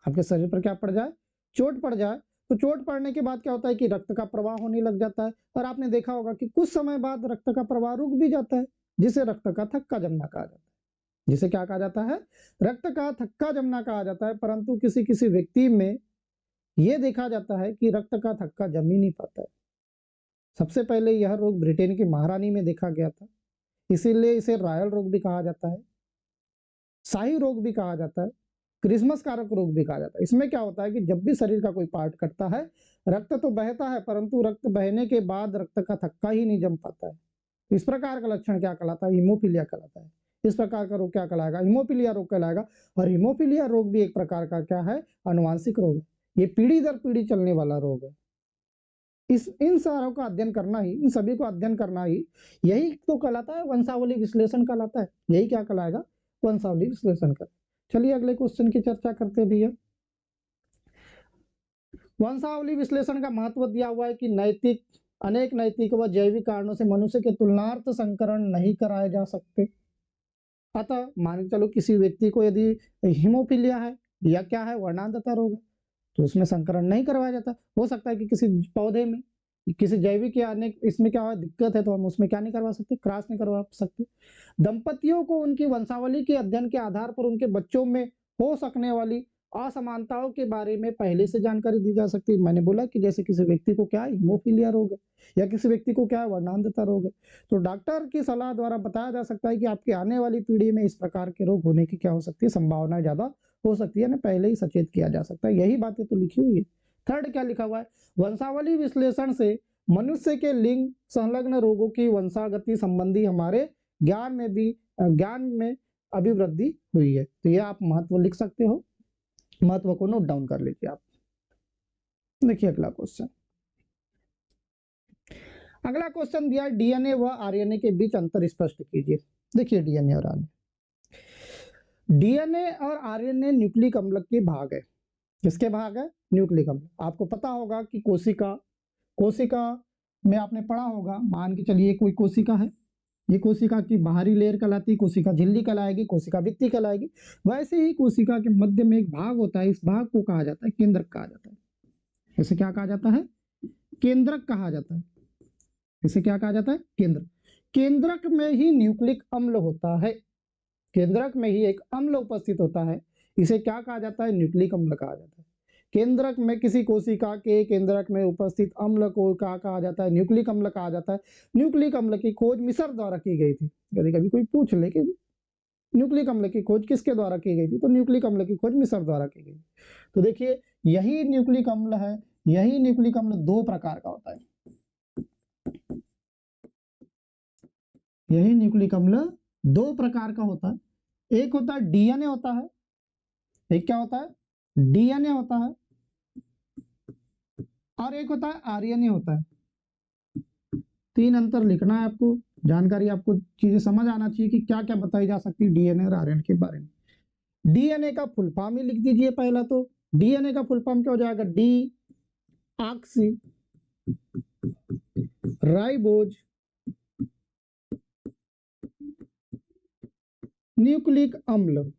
आपके शरीर पर क्या पड़ जाए, चोट पड़ जाए। तो चोट पड़ने के बाद क्या होता है कि रक्त का प्रवाह होने लग जाता है, और आपने देखा होगा कि कुछ समय बाद रक्त का प्रवाह रुक भी जाता है, जिसे रक्त का थक्का जमना कहा जाता है। जिसे क्या कहा जाता है, रक्त का थक्का जमना कहा जाता है। परंतु किसी किसी व्यक्ति में यह देखा जाता है कि रक्त का थक्का जम ही नहीं पाता है। सबसे पहले यह रोग ब्रिटेन की महारानी में देखा गया था, इसीलिए इसे रॉयल रोग भी कहा जाता है, शाही रोग भी कहा जाता है, क्रिसमस कारक रोग भी कहा जाता है। इसमें क्या होता है कि जब भी शरीर का कोई पार्ट कटता है, रक्त तो बहता है, परंतु रक्त बहने के बाद रक्त का थक्का ही नहीं जम पाता है। इस प्रकार का लक्षण क्या कहलाता है, हीमोफीलिया कहलाता है। इस प्रकार का रोग क्या कहलाएगा, हीमोफीलिया रोग कहलाएगा। और हीमोफीलिया रोग भी एक प्रकार का क्या है, अनुवांशिक रोग है। ये पीढ़ी दर पीढ़ी चलने वाला रोग है। इन सारों का अध्ययन करना ही, इन सभी को अध्ययन करना ही, यही तो कहलाता है वंशावली विश्लेषण कहलाता है। यही क्या कहलाएगा, वंशावली विश्लेषण कर। चलिए अगले क्वेश्चन की चर्चा करते भी है। वंशावली विश्लेषण का महत्व दिया हुआ है कि अनेक नैतिक व जैविक कारणों से मनुष्य के तुलनार्थ संकरण नहीं कराए जा सकते। अतः मान के चलो किसी व्यक्ति को यदि हीमोफीलिया है या क्या है, वर्णांधता रोग है, तो उसमें संकरण नहीं करवाया जाता। हो सकता है कि किसी पौधे में, किसी जैविक या अनेक इसमें क्या दिक्कत है, तो हम उसमें क्या नहीं करवा सकते, क्रॉस नहीं करवा सकते। दंपतियों को उनकी वंशावली के अध्ययन के आधार पर उनके बच्चों में हो सकने वाली असमानताओं के बारे में पहले से जानकारी दी जा सकती है। मैंने बोला कि जैसे किसी व्यक्ति को क्या है, हीमोफीलिया रोग है, या किसी व्यक्ति को क्या है, वर्णांधता रोग है, तो डॉक्टर की सलाह द्वारा बताया जा सकता है कि आपकी आने वाली पीढ़ी में इस प्रकार के रोग होने की क्या हो सकती है, संभावना ज्यादा हो सकती है ना, पहले ही सचेत किया जा सकता है। यही बातें तो लिखी हुई है। थर्ड क्या लिखा हुआ है, वंशावली विश्लेषण से मनुष्य के लिंग संलग्न रोगों की वंशागति संबंधी हमारे ज्ञान में अभिवृद्धि हुई है। तो ये आप महत्व लिख सकते हो, महत्व को नोट डाउन कर लीजिए आप। देखिए अगला क्वेश्चन, अगला क्वेश्चन दिया डीएनए व आरएनए के बीच अंतर स्पष्ट कीजिए। देखिए डीएनए और आरएनए, डीएनए और आरएनए न्यूक्लिक अम्ल के भाग है। किसके भाग है, न्यूक्लिक अम्ल। आपको पता होगा कि कोशिका में आपने पढ़ा होगा, मान के चलिए कोई कोशिका है, ये कोशिका की बाहरी लेयर कहलाती है, कोशिका झिल्ली कहलाएगी, कोशिका भित्ति कहलाएगी। वैसे ही कोशिका के मध्य में एक भाग होता है, इस भाग को कहा जाता है केंद्रक कहा जाता है। इसे क्या कहा जाता है, केंद्रक कहा जाता है। इसे क्या कहा जाता है, केंद्रक। केंद्रक में ही न्यूक्लिक अम्ल होता है, केंद्रक में ही एक अम्ल उपस्थित होता है, इसे क्या कहा जाता है, न्यूक्लिक अम्ल कहा जाता है। केंद्रक में किसी कोशिका के केंद्रक में उपस्थित अम्ल को क्या कहा जाता है, न्यूक्लिक अम्ल कहा जाता है। न्यूक्लिक अम्ल की खोज मिस्र द्वारा की गई थी। यदि कभी कोई पूछ ले कि न्यूक्लिक अम्ल की खोज किसके द्वारा की गई थी, तो न्यूक्लिक अम्ल की खोज मिस्र द्वारा की गई। तो देखिए यही न्यूक्लिक अम्ल है, यही न्यूक्लिक अम्ल दो प्रकार का होता है। यही न्यूक्लिक अम्ल दो प्रकार का होता है। एक होता है डीएनए होता है, एक क्या होता है, डीएनए होता है, और एक होता है आरएनए होता है। तीन अंतर लिखना है आपको, जानकारी आपको चीजें समझ आना चाहिए कि क्या क्या बताई जा सकती है डीएनए और आरएनए के बारे में। डीएनए का फुल फॉर्म ही लिख दीजिए पहला। तो डीएनए का फुल फॉर्म क्या हो जाएगा, डी ऑक्सी राइबोज न्यूक्लिक अम्ल।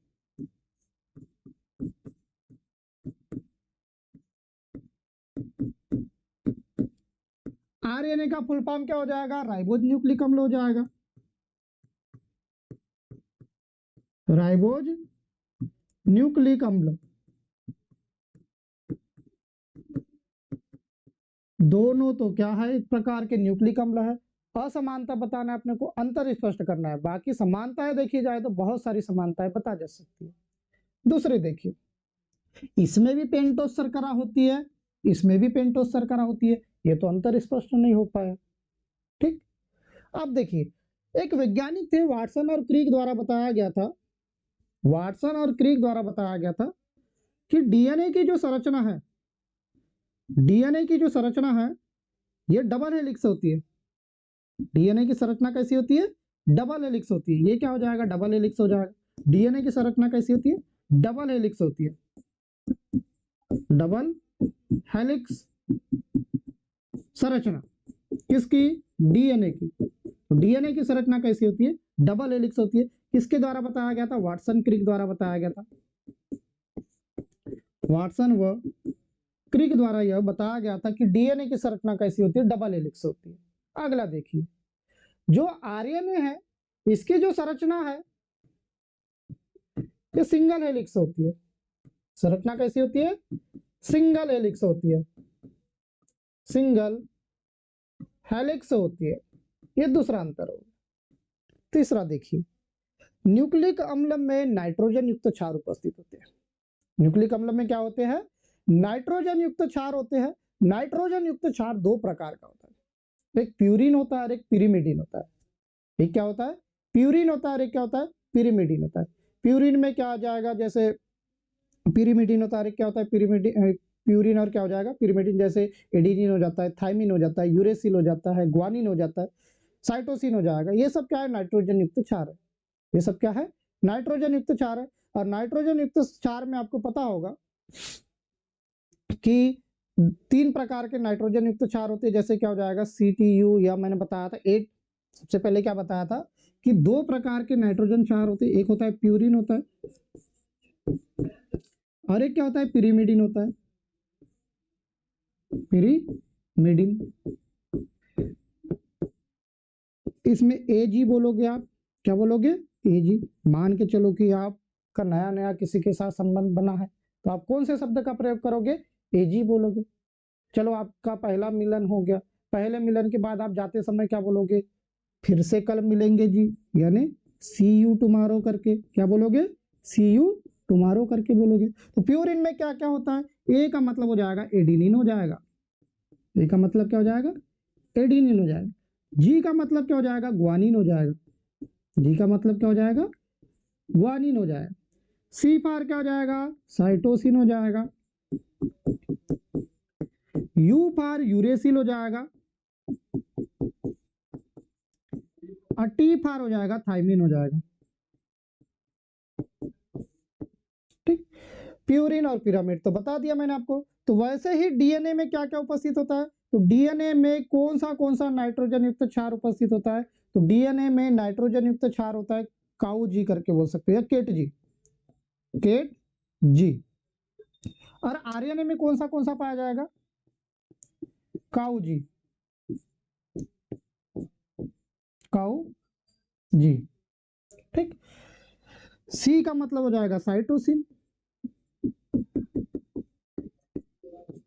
आरएनए का फुल फॉर्म क्या हो जाएगा, राइबोज न्यूक्लिक अम्ल हो जाएगा, राइबोज न्यूक्लिक अम्ल। दोनों तो क्या है, एक प्रकार के न्यूक्लिक अम्ल है। असमानता बताना है अपने को, अंतर स्पष्ट करना है। बाकी समानताएं देखी जाए तो बहुत सारी समानताएं बता जा सकती है। दूसरे देखिए, इसमें भी पेंटोस शर्करा होती है, इसमें भी पेंटोस शर्करा होती है, ये तो अंतर स्पष्ट नहीं हो पाया। ठीक, अब देखिए, एक वैज्ञानिक थे वाटसन और क्रिक द्वारा बताया गया था, वाटसन और क्रिक द्वारा बताया गया था कि डीएनए की जो संरचना है, डीएनए की जो संरचना है ये डबल हेलिक्स होती है। डीएनए की संरचना कैसी होती है, डबल हेलिक्स होती है। ये क्या हो जाएगा, डबल हेलिक्स हो जाएगा। डीएनए की संरचना कैसी होती है, डबल हेलिक्स होती है, डबल हेलिक्स संरचना किसकी, डीएनए की। तो डीएनए की संरचना कैसी होती है, डबल हेलिक्स होती है। किसके द्वारा बताया गया था, वाटसन क्रिक द्वारा बताया गया था। वाटसन व क्रिक द्वारा यह बताया गया था कि डीएनए की संरचना कैसी होती है, डबल हेलिक्स होती है। अगला देखिए, जो आरएनए है इसकी जो संरचना है ये सिंगल हेलिक्स होती है। संरचना कैसी होती है, सिंगल हेलिक्स होती है, सिंगल हेलिक्स होती है। ये दूसरा अंतर होगा। तीसरा देखिए, न्यूक्लिक अम्ल में नाइट्रोजन युक्त क्षार उपस्थित होते हैं। न्यूक्लिक अम्ल में क्या होते हैं, नाइट्रोजन युक्त क्षार होते हैं। नाइट्रोजन युक्त क्षार दो प्रकार का होता है, एक प्यूरिन होता है और एक पिरिमिडिन होता है। एक क्या होता है, प्यूरिन होता है और एक क्या होता है, पिरिमिडिन होता है। प्यूरिन में क्या आ जाएगा, जैसे पिरिमिडिन होता है, क्या होता है पिरिमिडिन, प्यूरिन और क्या हो जाएगा पिरिमिडिन, जैसे एडिनिन हो जाता है, थाइमिन हो जाता है, यूरेसिल हो जाता है, ग्वानिन हो जाता है, साइटोसिन हो जाएगा। ये सब क्या है, नाइट्रोजन युक्त क्षार है। ये सब क्या है, नाइट्रोजन युक्त क्षार है। और नाइट्रोजन युक्त क्षार में आपको पता होगा कि तीन प्रकार के नाइट्रोजन युक्त क्षार होते हैं। जैसे क्या हो जाएगा, CTU, या मैंने बताया था एट, सबसे पहले क्या बताया था कि दो प्रकार के नाइट्रोजन क्षार होते हैं, एक होता है प्यूरिन होता है और एक क्या होता है, पिरिमिडिन होता है, पिरिमिडिन। इसमें AG बोलोगे आप, क्या बोलोगे, AG। मान के चलो कि आपका नया नया किसी के साथ संबंध बना है तो आप कौन से शब्द का प्रयोग करोगे, AG बोलोगे। चलो आपका पहला मिलन हो गया, पहले मिलन के बाद आप जाते समय क्या बोलोगे, फिर से कल मिलेंगे जी, यानी सी यू टुमारो करके क्या बोलोगे, सी यू टुमारो करके बोलोगे। तो प्यूरिन में क्या क्या होता है, ए का मतलब हो जाएगा एडिनिन हो जाएगा, ए का मतलब क्या हो जाएगा, एडिनिन हो जाएगा। जी का मतलब क्या हो जाएगा, ग्वानिन हो जाएगा, जी का मतलब क्या हो जाएगा, ग्वानिन हो जाएगा। सी फार क्या हो जाएगा, साइटोसिन हो जाएगा। यू फार यूरेसिल हो जाएगा और टी फार हो जाएगा थाइमिन हो जाएगा। ठीक, प्यूरिन और पिरामिड तो बता दिया मैंने आपको। तो वैसे ही डीएनए में क्या क्या उपस्थित होता है, तो डीएनए में कौन सा नाइट्रोजन युक्त क्षार उपस्थित होता है, तो डीएनए में नाइट्रोजन युक्त क्षार होता है काउ जी करके बोल सकते हैं, केट जी, केट जी। और आरएनए में कौन सा पाया जाएगा, काउ जी, काउ जी। ठीक, सी का मतलब हो जाएगा साइटोसिन,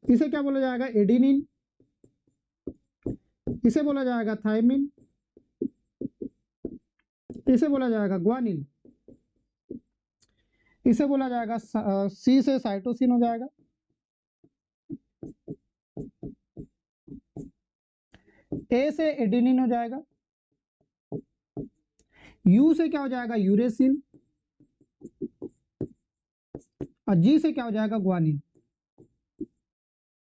इसे क्या बोला जाएगा, एडिनिन, इसे बोला जाएगा थाइमिन, इसे बोला जाएगा ग्वानिन, इसे बोला जाएगा सी से साइटोसिन हो जाएगा। ए से एडेनिन हो जाएगा, यू से क्या हो जाएगा यूरेसिल, और जी से क्या हो जाएगा ग्वानिन।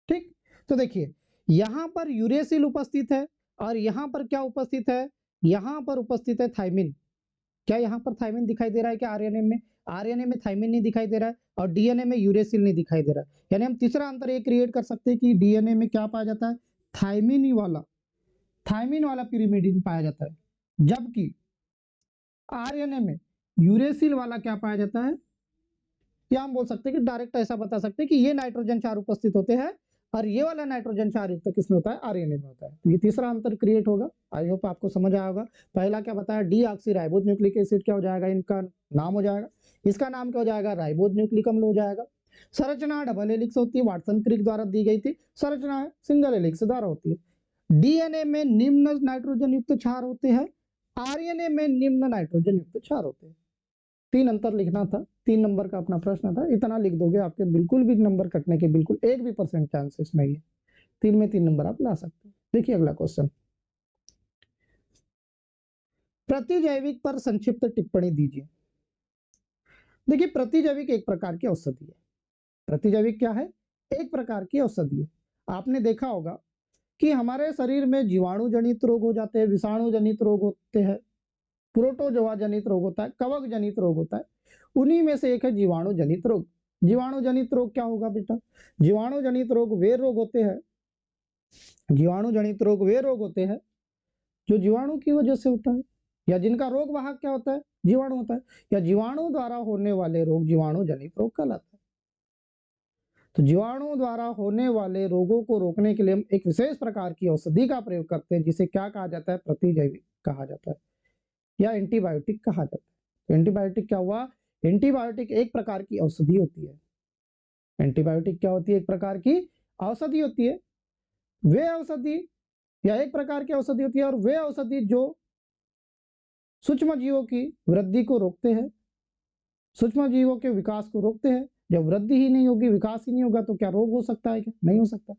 ठीक, तो देखिए यहां पर यूरेसिल उपस्थित है और यहां पर क्या उपस्थित है, यहां पर उपस्थित है थाइमिन। क्या यहां पर थाइमिन दिखाई दे रहा है क्या आरएनए में? आरएनए में थाइमिन नहीं दिखाई दे रहा है और डीएनए में यूरेसिल नहीं दिखाई दे रहा है। यानी हम तीसरा अंतर ये क्रिएट कर सकते हैं कि डीएनए में क्या पाया जाता है, थाइमिन वाला पिरिमिडिन पाया जाता है, जबकि आरएनए में यूरेसिल वाला क्या पाया जाता है, या हम बोल सकते हैं कि डायरेक्ट ऐसा बता सकते हैं कि ये नाइट्रोजन चार उपस्थित होते हैं और ये वाला नाइट्रोजन चार युक्त किसमें होता है, आरएनए में होता है। तो ये तीसरा अंतर क्रिएट होगा। आई होप आपको समझ आया होगा। पहला क्या बताया, डीऑक्सीराइबोज न्यूक्लिक एसिड क्या हो जाएगा, इनका नाम हो जाएगा, इसका नाम क्या हो जाएगा, राइबोज न्यूक्लिक अम्ल हो जाएगा। संरचना डबल हेलिक्स होती है, वाटसन क्रिक द्वारा दी गई थी। संरचना सिंगल हेलिक्स द्वारा होती है। डीएनए में निम्न नाइट्रोजन युक्त क्षार होते हैं, आरएनए में निम्न नाइट्रोजन युक्त क्षार होते हैं। तीन अंतर लिखना था, 3 नंबर का अपना प्रश्न था। इतना लिख दोगे आपके बिल्कुल भी नंबर कटने के बिल्कुल 1% चांसेस नहीं है। 3 में 3 नंबर आप ला सकते हो। देखिए अगला क्वेश्चन, प्रतिजैविक पर संक्षिप्त टिप्पणी दीजिए। देखिए प्रतिजैविक एक प्रकार की औषधि है। प्रतिजैविक क्या है, एक प्रकार की औषधि है। आपने देखा होगा कि हमारे शरीर में जीवाणु जनित रोग हो जाते हैं, विषाणु जनित रोग होते हैं, प्रोटोजोआ जनित रोग होता है, कवक जनित रोग होता है। उन्हीं में से एक है जीवाणु जनित रोग। जीवाणु जनित रोग क्या होगा बेटा, जीवाणु जनित रोग वे रोग होते हैं, जीवाणु जनित रोग वे रोग होते हैं जो जीवाणु की वजह से होता है, या जिनका रोग वाहक क्या होता है, जीवाणु होता है, या जीवाणु द्वारा होने वाले रोग जीवाणु जनित रोग कहलाते हैं। तो जीवाणु द्वारा होने वाले रोगों को रोकने के लिए हम एक विशेष प्रकार की औषधि का प्रयोग करते हैं, जिसे क्या कहा जाता है, प्रतिजैविक कहा जाता है या एंटीबायोटिक कहा जाता है। तो एंटीबायोटिक क्या हुआ, एंटीबायोटिक एक प्रकार की औषधि होती है। एंटीबायोटिक क्या होती है, एक प्रकार की औषधि होती है। वे औषधि या एक प्रकार की औषधि होती है, और वे औषधि जो सूक्ष्म जीवों की वृद्धि को रोकते हैं, सूक्ष्म जीवों के विकास को रोकते हैं। जब वृद्धि ही नहीं होगी, विकास ही नहीं होगा, तो क्या रोग हो सकता है क्या, नहीं हो सकता।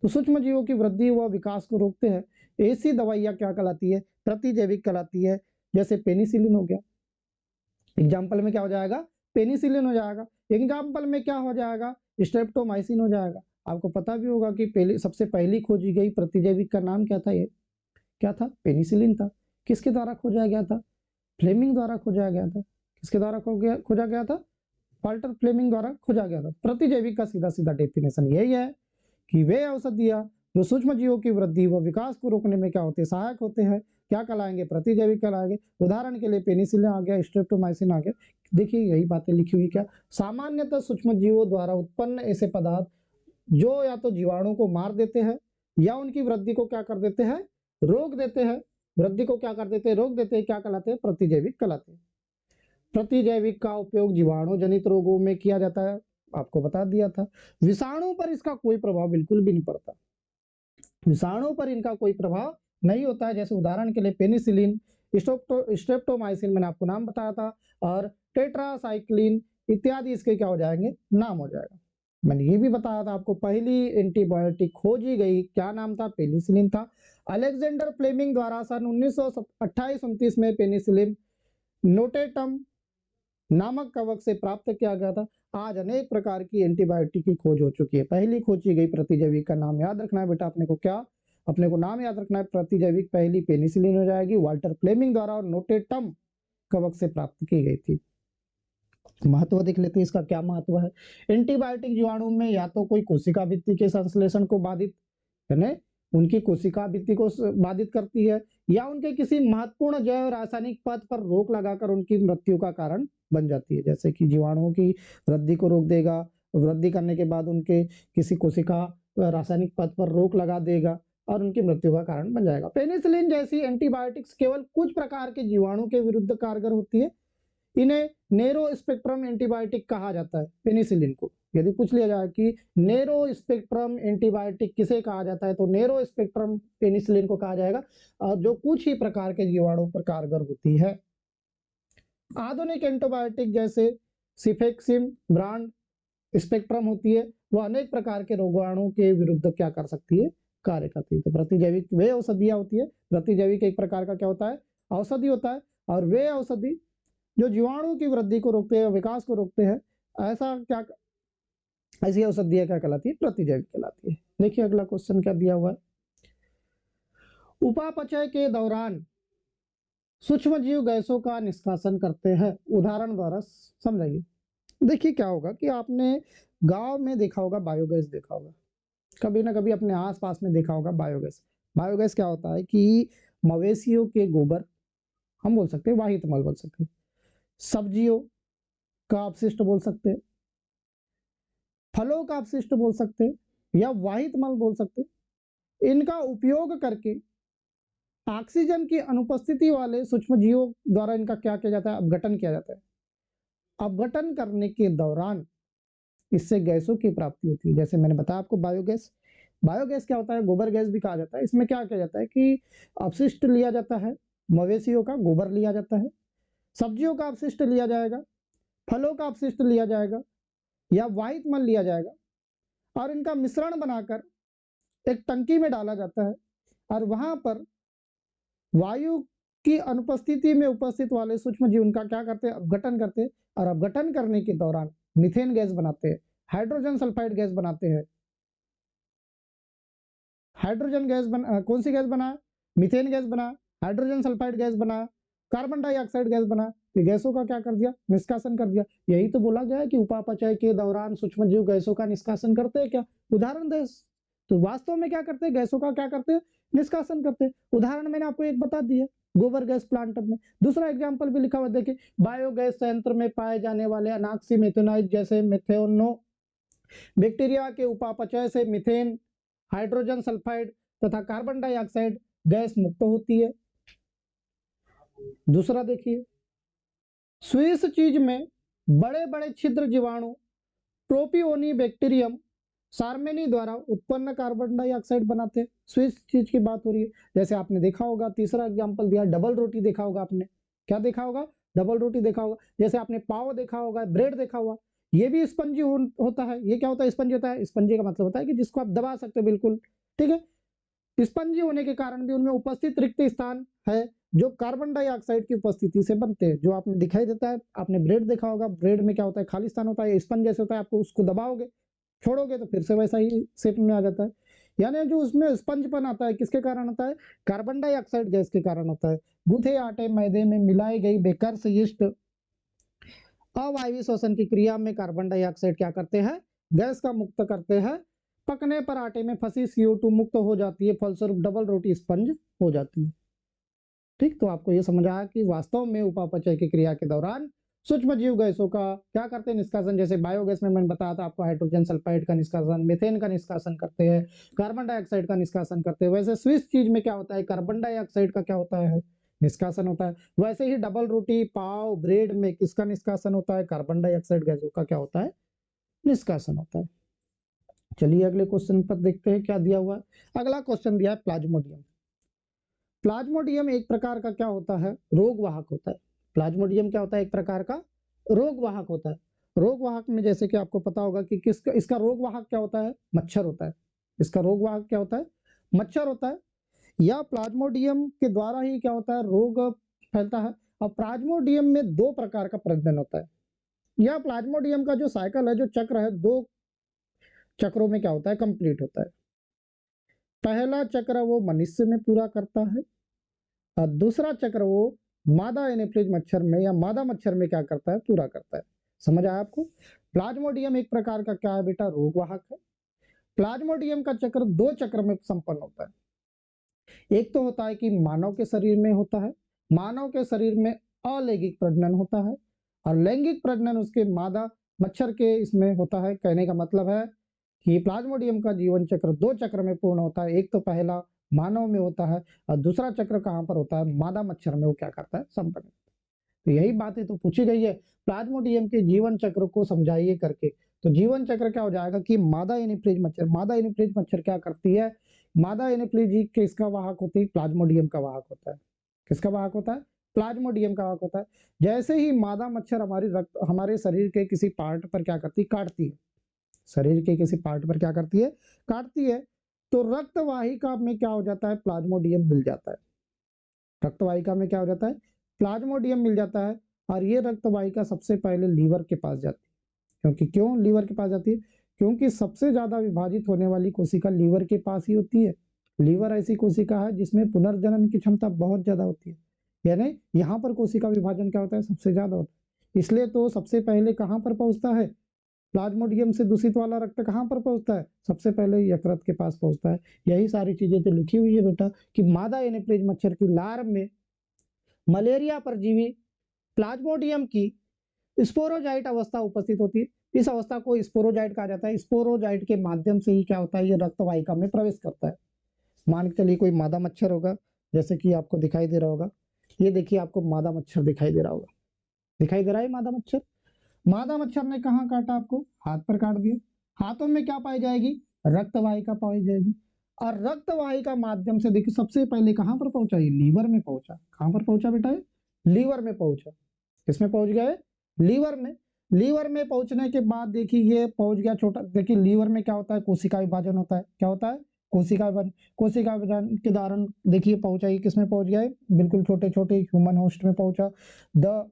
तो सूक्ष्म जीवों की वृद्धि व विकास को रोकते हैं ऐसी दवाइयां क्या कहलाती है, प्रतिजैविक कहलाती है। जैसे पेनिसिलिन हो गया, एग्जाम्पल में क्या हो जाएगा, पेनिसिलिन हो जाएगा। एग्जाम्पल में क्या हो जाएगा, स्ट्रेप्टोमाइसिन हो जाएगा। आपको पता भी होगा कि पहले सबसे पहली खोजी गई प्रतिजैविक का नाम क्या था, ये क्या था, पेनिसिलिन था। किसके द्वारा खोजा गया था, फ्लेमिंग द्वारा खोजा गया था। किसके द्वारा खोजा गया था, वाल्टर फ्लेमिंग द्वारा खोजा गया था। प्रतिजैविक का सीधा सीधा डेफिनेशन यही है कि वे औषधियां जो सूक्ष्म जीवों की वृद्धि व विकास को रोकने में क्या होते हैं, सहायक होते हैं, क्या कहलाएंगे, प्रतिजैविक कहलाएंगे। उदाहरण के लिए पेनिसिलिन आ गया, स्ट्रेप्टोमाइसिन आ गया। देखिए यही बातें लिखी हुई, क्या सामान्यतः सूक्ष्म जीवों द्वारा उत्पन्न ऐसे पदार्थ जो या तो जीवाणु को मार देते हैं या उनकी वृद्धि को क्या कर देते हैं, रोक देते हैं। वृद्धि को क्या कर देते हैं, रोक देते हैं, क्या कहलाते हैं, प्रतिजैविक कहलाते हैं। प्रतिजैविक का उपयोग जीवाणु जनित रोगों में किया जाता है, आपको बता दिया था। विषाणु पर इसका कोई प्रभाव बिल्कुल भी नहीं पड़ता, विषाणु पर इनका कोई प्रभाव नहीं होता है। जैसे उदाहरण के लिए पेनिसिलिन, स्ट्रेप्टोमाइसिन मैंने आपको नाम बताया था, और टेट्रासाइक्लिन इत्यादि इसके क्या हो जाएंगे, नाम हो जाएगा। मैंने ये भी बताया था आपको, पहली एंटीबायोटिक खोजी गई, क्या नाम था, पेनिसिलिन था। अलेक्जेंडर फ्लेमिंग द्वारा सन 1928-29 में पेनिसिलिन नोटेटम नामक कवक से प्राप्त किया गया था। आज अनेक प्रकार की एंटीबायोटिक की खोज हो चुकी है। पहली खोजी गई प्रतिजैविक का नाम याद रखना है बेटा अपने को, क्या अपने को नाम याद रखना है, प्रतिजैविक पहली पेनिसिलिन हो जाएगी, वाल्टर फ्लेमिंग द्वारा और नोटेटम कवक से प्राप्त की गई थी। महत्व देख लेते हैं इसका, क्या महत्व है। एंटीबायोटिक जीवाणु में या तो कोई कोशिका भित्ति के संश्लेषण को बाधित, यानी उनकी कोशिका भित्ति को बाधित करती है, या उनके किसी महत्वपूर्ण जैव रासायनिक पथ पर रोक लगाकर उनकी मृत्यु का कारण बन जाती है। जैसे कि जीवाणुओं की वृद्धि को रोक देगा, वृद्धि करने के बाद उनके किसी कोशिका रासायनिक पथ पर रोक लगा देगा और उनकी मृत्यु का कारण बन जाएगा। पेनिसिलिन जैसी एंटीबायोटिक्स केवल कुछ प्रकार के जीवाणु के विरुद्ध कारगर होती है। इन्हें नैरो स्पेक्ट्रम एंटीबायोटिक कहा जाता है। पेनिसिलिन को यदि पूछ लिया जाए कि नैरो स्पेक्ट्रम एंटीबायोटिक किसे कहा जाता है, तो नैरो स्पेक्ट्रम पेनिसिलिन को कहा जाएगा, जो कुछ ही प्रकार के जीवाणुओं पर कारगर होती है। आधुनिक एंटीबायोटिक जैसे सिफेक्सिम ब्रांड स्पेक्ट्रम होती है, वह अनेक प्रकार के रोगाणु के विरुद्ध क्या कर सकती है, कार्य करती है। तो प्रतिजैविक वे औषधियाँ होती है, प्रतिजैविक एक प्रकार का क्या होता है, औषधि होता है, और वे औषधि जो जीवाणु की वृद्धि को रोकते हैं, विकास को रोकते हैं, ऐसा क्या, ऐसी औषधियाँ क्या कहलाती है, प्रतिजैविक कहलाती है। देखिए अगला क्वेश्चन क्या दिया हुआ है, उपापचय के दौरान सूक्ष्मजीव गैसों का निष्कासन करते हैं, उदाहरण द्वारा समझाइए। देखिए क्या होगा कि आपने गांव में देखा होगा, बायोगैस देखा होगा, कभी ना कभी अपने आसपास में देखा होगा बायोगैस। बायोगैस क्या होता है कि मवेशियों के गोबर, हम बोल सकते हैं वाहित मल बोल सकते हैं, सब्जियों का अपशिष्ट बोल सकते हैं, फलों का अपशिष्ट बोल सकते हैं, या वाहित मल बोल सकते हैं। इनका उपयोग करके ऑक्सीजन की अनुपस्थिति वाले सूक्ष्म जीवों द्वारा इनका क्या किया जाता है, अपघटन किया जाता है। अपघटन करने के दौरान इससे गैसों की प्राप्ति होती है। जैसे मैंने बताया आपको बायोगैस, बायोगैस क्या होता है, गोबर गैस भी कहा जाता है। इसमें क्या किया जाता है कि अपशिष्ट लिया जाता है, मवेशियों का गोबर लिया जाता है, सब्जियों का अपशिष्ट लिया जाएगा, फलों का अपशिष्ट लिया जाएगा, या वाहित मल लिया जाएगा, और इनका मिश्रण बनाकर एक टंकी में डाला जाता है, और वहां पर वायु की अनुपस्थिति में उपस्थित वाले सूक्ष्म जीव उनका क्या करते हैं, अपघटन करते हैं, और अपघटन करने के दौरान मीथेन गैस बनाते हैं, हाइड्रोजन सल्फाइड गैस बनाते हैं। हाइड्रोजन गैस कौन सी गैस बना, मीथेन गैस बना, हाइड्रोजन सल्फाइड गैस बना, कार्बन डाइऑक्साइड गैस बना। ये गैसों का क्या कर दिया, निष्कासन कर दिया। यही तो बोला गया है कि उपापचय के दौरान सूक्ष्म जीव गैसों का निष्कासन करते हैं क्या, उदाहरण दे। तो वास्तव में क्या करते हैं, गैसों का क्या करते हैं, निष्कासन करते हैं। उदाहरण मैंने आपको एक बता दिया, गोबर गैस प्लांट में। दूसरा एग्जाम्पल भी लिखा हुआ देखिए, बायोगैस संयंत्र में पाए जाने वाले अनाक्सी मेथेनाइज जैसे मेथेनो बैक्टीरिया के उपापचय से मीथेन, हाइड्रोजन सल्फाइड तथा कार्बन डाइऑक्साइड गैस मुक्त होती है। दूसरा देखिए, स्विस चीज में बड़े बड़े छिद्र जीवाणु प्रोपियोनी बैक्टीरियम सार्मेनी द्वारा उत्पन्न कार्बन डाइऑक्साइड बनाते हैं। स्विस चीज की बात हो रही है। जैसे आपने देखा होगा, तीसरा एग्जांपल दिया, डबल रोटी देखा होगा आपने, क्या देखा होगा, डबल रोटी देखा होगा। जैसे आपने पाव देखा होगा, ब्रेड देखा होगा, ये भी स्पंजी होता है। ये क्या होता है, स्पंजी होता है। स्पंजी का मतलब होता है कि जिसको आप दबा सकते हो बिल्कुल, ठीक है। स्पंजी होने के कारण भी उनमें उपस्थित रिक्त स्थान है जो कार्बन डाइऑक्साइड की उपस्थिति से बनते हैं, जो आपने दिखाई देता है। आपने ब्रेड देखा होगा, ब्रेड में क्या होता है, खाली स्थान होता है, स्पंज जैसे होता है, आपको उसको दबाओगे, छोड़ोगे तो फिर से वैसा ही शेप में आ जाता है। यानी जो उसमें स्पंजपन आता है, किसके कारण होता है, कार्बन डाइऑक्साइड गैस के कारण होता है। गूथे आटे मैदे में मिलाई गई बेकर यीस्ट अवायवीय श्वसन की क्रिया में कार्बन डाइऑक्साइड क्या करते हैं, गैस का मुक्त करते हैं। पकने पर आटे में फंसी CO2 मुक्त हो जाती है, फलस्वरूप डबल रोटी स्पंज हो जाती है। ठीक, तो आपको ये समझ आया कि वास्तव में उपापचय की क्रिया के दौरान सूक्ष्म जीव गैसों का क्या करते हैं, निष्कासन। जैसे बायोगैस में मैंने बताया था आपको, हाइड्रोजन सल्फाइड का निष्कासन, मीथेन का निष्कासन करते हैं, कार्बन डाइऑक्साइड का निष्कासन करते हैं। वैसे स्विस चीज में क्या होता है, कार्बन डाइऑक्साइड का क्या होता है, निष्कासन होता है। वैसे ही डबल रोटी, पाव, ब्रेड में किसका निष्कासन होता है, कार्बन डाइऑक्साइड गैसों का क्या होता है, निष्कासन होता है। चलिए अगले क्वेश्चन पर देखते हैं क्या दिया हुआ है। अगला क्वेश्चन दिया है प्लाज्मोडियम। प्लाज्मोडियम एक प्रकार का क्या होता है, रोगवाहक होता है। प्लाज्मोडियम क्या होता है, एक प्रकार का रोगवाहक होता है। रोगवाहक में जैसे कि आपको पता होगा कि किसका, इसका रोगवाहक क्या होता है, मच्छर होता है। इसका रोगवाहक क्या होता है, मच्छर होता है। या प्लाज्मोडियम के द्वारा ही क्या होता है, रोग फैलता है। और प्लाज्मोडियम में दो प्रकार का प्रजनन होता है। या प्लाज्मोडियम का जो साइकिल है, जो चक्र है, दो चक्रों में क्या होता है, कंप्लीट होता है। पहला चक्र वो मनुष्य में पूरा करता है, और दूसरा चक्र वो मादा एनेफ्लिज मच्छर में या मादा मच्छर में क्या करता है, पूरा करता है। समझ आया आपको। प्लाज्मोडियम एक प्रकार का क्या है बेटा, रोगवाहक है। प्लाज्मोडियम का चक्र दो चक्र में संपन्न होता है। एक तो होता है कि मानव के शरीर में होता है, मानव के शरीर में अलैंगिक प्रजनन होता है, और लैंगिक प्रजनन उसके मादा मच्छर के इसमें होता है। कहने का मतलब है कि प्लाज्मोडियम का जीवन चक्र दो चक्र में पूर्ण होता है। एक तो पहला मानव में होता है, और दूसरा चक्र कहां पर होता है, मादा मच्छर में। वो क्या करता है, संपन्न। तो यही बातें तो पूछी गई है, प्लाज्मोडियम के जीवन चक्र को समझाइए करके। तो जीवन चक्र क्या हो जाएगा कि मादा एनीफ्लीज मच्छर, मादा एनीफ्लीज मच्छर क्या करती है, मादा एनीफ्लीज किसका वाहक होती है, प्लाज्मोडियम का वाहक होता है। किसका वाहक होता है, प्लाज्मोडियम का वाहक होता है। जैसे ही मादा मच्छर हमारे शरीर के किसी पार्ट पर क्या करती है, काटती है। शरीर के किसी पार्ट पर क्या करती है, काटती है। तो रक्त वाहिका में क्या हो जाता है, प्लाज्मोडियम मिल जाता है। रक्त वाहिका में क्या हो जाता है, प्लाज्मोडियम मिल जाता है। और ये रक्त वाहिका सबसे पहले लीवर के पास जाती है। क्योंकि क्यों लीवर के पास जाती है, क्योंकि सबसे ज्यादा विभाजित होने वाली कोशिका लीवर के पास ही होती है। लीवर ऐसी कोशिका है जिसमें पुनर्जनन की क्षमता बहुत ज्यादा होती है, यानी यहाँ पर कोशिका विभाजन क्या होता है, सबसे ज्यादा होता है। इसलिए तो सबसे पहले कहाँ पर पहुंचता है, प्लाज्मोडियम से दूषित वाला रक्त कहाँ पर पहुंचता है, सबसे पहले यकृत के पास पहुंचता है। यही सारी चीजें तो लिखी हुई है बेटा कि मादा एनोफ्लिज मच्छर की लार्व में मलेरिया परजीवी प्लाज्मोडियम की स्पोरोजाइट अवस्था उपस्थित होती है। इस अवस्था को स्पोरोजाइट कहा जाता है। स्पोरोजाइट के माध्यम से ही क्या होता है, ये रक्त वाहिका में प्रवेश करता है। मान के चलिए कोई मादा मच्छर होगा, जैसे कि आपको दिखाई दे रहा होगा, ये देखिए आपको मादा मच्छर दिखाई दे रहा होगा, दिखाई दे रहा है मादा मच्छर। मादा मच्छर ने कहाँ काटा, आपको हाथ पर काट दिया। हाथों में क्या पाई जाएगी, रक्त वाहिका पाई जाएगी। और रक्त वाहिका माध्यम से देखिए सबसे पहले कहां पर पहुंचा, ये लीवर में पहुंचा। कहां पर पहुंचा बेटा, ये लीवर में पहुंचा। किसमें पहुंच गया है, लीवर में। लीवर में पहुंचने के बाद देखिए ये पहुंच गया छोटा, देखिए लीवर में क्या होता है, कोशिका विभाजन होता है। क्या होता है, कोशिका विभाजन। कोशिका विभाजन के दौरान देखिए पहुंचा, ये किसमें पहुंच गया है, बिल्कुल छोटे छोटे ह्यूमन होस्ट में पहुंचा। द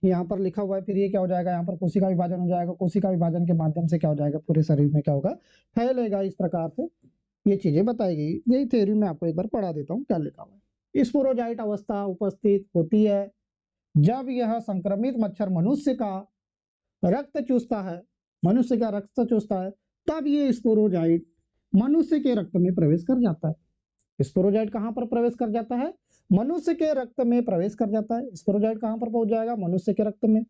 यहाँ पर लिखा हुआ है, फिर ये क्या हो जाएगा, यहाँ पर कोशिका विभाजन हो जाएगा। कोशिका विभाजन के माध्यम से क्या हो जाएगा, पूरे शरीर में क्या होगा, फैलेगा। इस प्रकार से ये चीजें बताई गई। यही थ्योरी में आपको एक बार पढ़ा देता हूँ क्या लिखा हुआ है। स्पोरोजाइट अवस्था उपस्थित होती है जब यह संक्रमित मच्छर मनुष्य का रक्त चूसता है, मनुष्य का रक्त चूसता है, तब ये स्पोरोजाइट मनुष्य के रक्त में प्रवेश कर जाता है। स्पोरोजाइट कहां पर प्रवेश कर जाता है, मनुष्य के रक्त में प्रवेश कर जाता है। स्पोरोजाइट कहां पर पहुंच जाएगा, मनुष्य के रक्त में।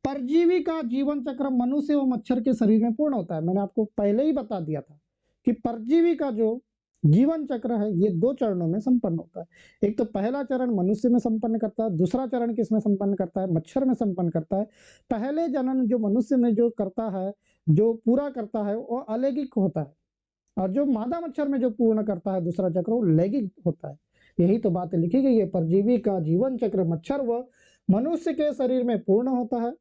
परजीवी का जीवन चक्र मनुष्य व मच्छर के शरीर में पूर्ण होता है। मैंने आपको पहले ही बता दिया था कि परजीवी का जो जीवन चक्र है ये 2 चरणों में संपन्न होता है। एक तो पहला चरण मनुष्य में संपन्न करता है, दूसरा चरण किसमें संपन्न करता है, मच्छर में संपन्न करता है। पहले जनन जो मनुष्य में जो करता है, जो पूरा करता है, वो अलैंगिक होता है। और जो मादा मच्छर में जो पूर्ण करता है दूसरा चक्र, वो लैंगिक होता है। यही तो बात लिखी गई है, परजीवी का जीवन चक्र मच्छर व मनुष्य के शरीर में पूर्ण होता है।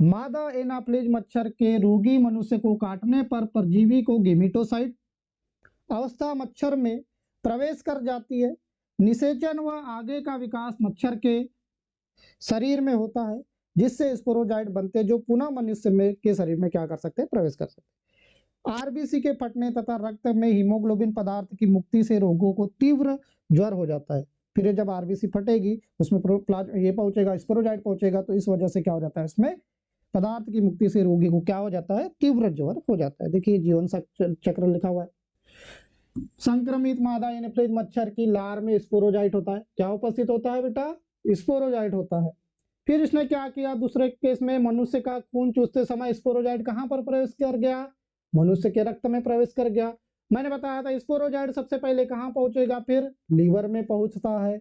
मादा एनाफ्लिज मच्छर के रोगी मनुष्य को काटने पर परजीवी को गेमिटोसाइट अवस्था मच्छर में प्रवेश कर जाती है। निषेचन व आगे का विकास मच्छर के शरीर में होता है, जिससे स्पोरोजाइट बनते जो पुनः मनुष्य में के शरीर में क्या कर सकते हैं, प्रवेश कर सकते हैं। आरबीसी के फटने तथा रक्त में हीमोग्लोबिन पदार्थ की मुक्ति से रोगों को तीव्र ज्वर हो जाता है। फिर जब आरबीसी फटेगी उसमें ये पहुंचेगा, स्पोरोजाइट पहुंचेगा, तो इस वजह से क्या हो जाता है, इसमें पदार्थ की मुक्ति से रोगी को क्या हो जाता है, तीव्र ज्वर हो जाता है। देखिए जीवन चक्र लिखा हुआ है। संक्रमित मादा एनाफ्लिज मच्छर की लार में स्पोरोजाइट होता है। क्या उपस्थित होता है बेटा, स्पोरोजाइट होता है। फिर इसने क्या किया, दूसरे केस में मनुष्य का खून चूसते समय स्पोरोजाइट कहां पर प्रवेश कर गया, मनुष्य के रक्त में प्रवेश कर गया। मैंने बताया था स्पोरोजाइट सबसे पहले कहां पहुंचेगा, फिर लीवर में पहुंचता है।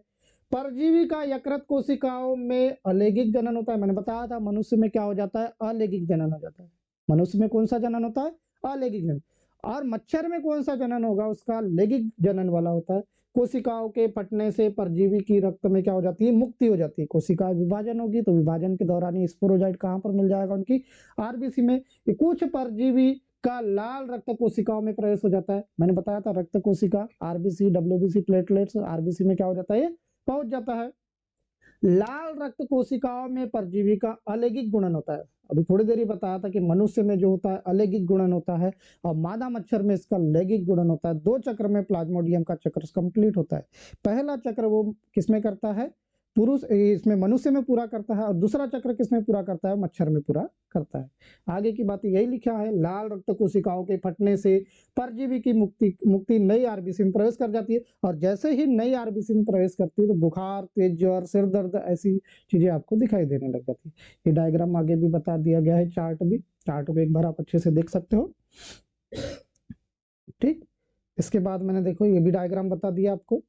परजीवी का यकृत कोशिकाओं में अलैंगिक जनन होता है। मैंने बताया था मनुष्य में क्या हो जाता है, अलैंगिक जनन हो जाता है। मनुष्य में कौन सा जनन होता है, अलैंगिक जनन। और मच्छर में कौन सा जनन होगा, उसका लैंगिक जनन वाला होता है। कोशिकाओं के फटने से परजीवी की रक्त में क्या हो जाती है, मुक्ति हो जाती है। कोशिका विभाजन होगी तो विभाजन के दौरान ये स्पोरोजाइट कहां पर मिल जाएगा, उनकी आरबीसी में। कुछ परजीवी का लाल रक्त कोशिकाओं में प्रवेश हो जाता है। मैंने बताया था रक्त कोशिका, आरबीसी, डब्ल्यूबीसी, प्लेटलेट्स, आरबीसी में क्या हो जाता है, पहुंच जाता है। लाल रक्त कोशिकाओं में परजीवी का अलैंगिक गुणन होता है। अभी थोड़ी देर ही बताया था कि मनुष्य में जो होता है अलैंगिक गुणन होता है, और मादा मच्छर में इसका लैंगिक गुणन होता है। 2 चक्र में प्लाज्मोडियम का चक्र कंप्लीट होता है। पहला चक्र वो किसमें करता है, पुरुष, इसमें मनुष्य में पूरा करता है, और दूसरा चक्र किसमें पूरा करता है, मच्छर में पूरा करता है। आगे की बात यही लिखा है, लाल रक्त कोशिकाओं के फटने से परजीवी की मुक्ति नई आरबीसी में प्रवेश कर जाती है। और जैसे ही नई आरबीसी में प्रवेश करती है तो बुखार, तेज ज्वर, सिर दर्द, ऐसी चीजें आपको दिखाई देने लग जाती है। ये डायग्राम आगे भी बता दिया गया है, चार्ट भी, चार्ट को एक बार आप अच्छे से देख सकते हो। ठीक, इसके बाद मैंने देखो ये भी डायग्राम बता दिया आपको।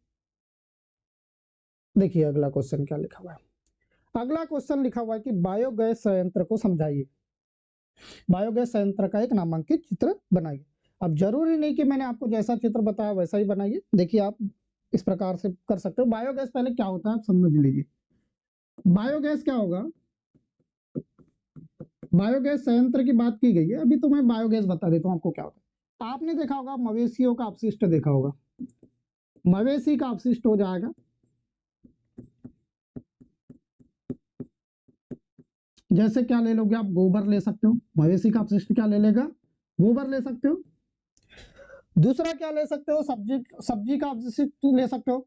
देखिए अगला क्वेश्चन क्या लिखा हुआ है। अगला क्वेश्चन लिखा हुआ है कि बायोगैस संयंत्र को समझाइए। बायोगैस संयंत्र का एक नामांकित चित्र बनाइए। अब जरूरी नहीं कि मैंने आपको जैसा चित्र बताया वैसा ही बनाइए। देखिए आप इस प्रकार से कर सकते हो। बायोगैस पहले क्या होता है आप समझ लीजिए। बायोगैस क्या होगा, बायोगैस संयंत्र की बात की गई है। अभी तो मैं बायोगैस बता देता हूँ आपको क्या होता है। आपने देखा होगा मवेशियों का अपशिष्ट देखा होगा, मवेशी का अपशिष्ट हो जाएगा, जैसे क्या ले लोगे आप, गोबर ले सकते हो, मवेशी का अपशिष्ट क्या ले लेगा, गोबर ले सकते हो। दूसरा क्या ले सकते हो, सब्जी सब्जी का अपशिष्ट ले सकते हो,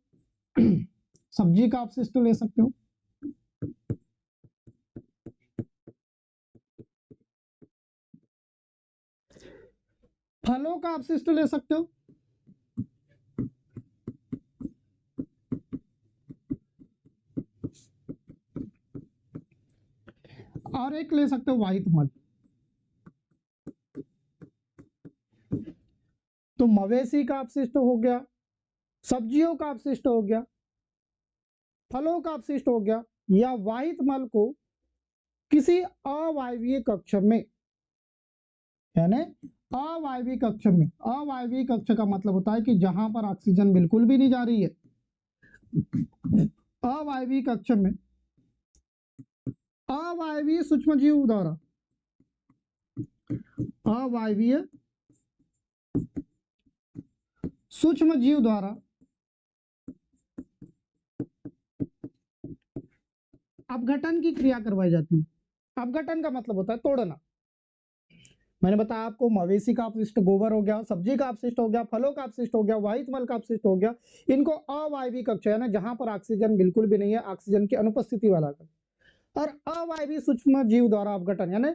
सब्जी का अपशिष्ट ले सकते हो। फलों का अपशिष्ट ले सकते हो, और एक ले सकते हो वाहित मल। तो मवेशी का अपशिष्ट हो गया, सब्जियों का अपशिष्ट हो गया, फलों का अपशिष्ट हो गया, या वाहित मल को किसी अवायवीय कक्ष में, यानी अवायवीय कक्ष में, अवायवीय कक्ष का मतलब होता है कि जहां पर ऑक्सीजन बिल्कुल भी नहीं जा रही है, अवायवीय कक्ष में अवायवीय सूक्ष्मजीव द्वारा, अवायवीय सूक्ष्मजीव द्वारा अपघटन की क्रिया करवाई जाती है। अपघटन का मतलब होता है तोड़ना। मैंने बताया आपको मवेशी का अपशिष्ट गोबर हो गया, सब्जी का अपशिष्ट हो गया, फलों का अपशिष्ट हो गया, वाहित मल का अपशिष्ट हो गया, इनको अवायवीय कक्ष है ना, जहां पर ऑक्सीजन बिल्कुल भी नहीं है, ऑक्सीजन की अनुपस्थिति वाला कक्ष। और अवायवीय सूक्ष्म जीव द्वारा अपघटन, यानी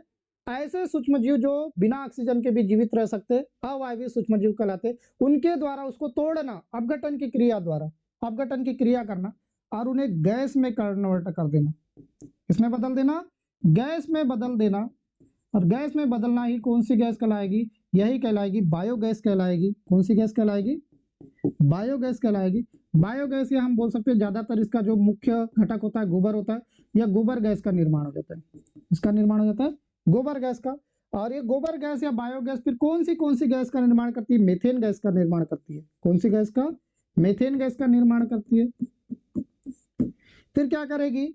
ऐसे सूक्ष्म जीव जो बिना ऑक्सीजन के भी जीवित रह सकते, अवायवीय सूक्ष्म जीव कहलाते, उनके द्वारा उसको तोड़ना, अपघटन की क्रिया द्वारा, अपघटन की क्रिया करना और उन्हें गैस में कन्वर्ट कर देना। इसमें बदल देना, गैस में बदल देना। और गैस में बदलना ही कौन सी गैस कहलाएगी, यही कहलाएगी बायोगैस कहलाएगी। कौन सी गैस कहलाएगी, बायोगैस कहलाएगी। बायोगैस या हम बोल सकते हैं ज्यादातर इसका जो मुख्य घटक होता है गोबर होता है, या गोबर गैस का निर्माण हो जाता है, इसका निर्माण हो जाता है गोबर गैस का। और ये गोबर गैस या बायोगैस फिर कौन सी गैस का निर्माण करती है, मेथेन गैस का निर्माण करती है। कौन सी गैस का, मेथेन गैस का निर्माण करती है। फिर क्या करेगी,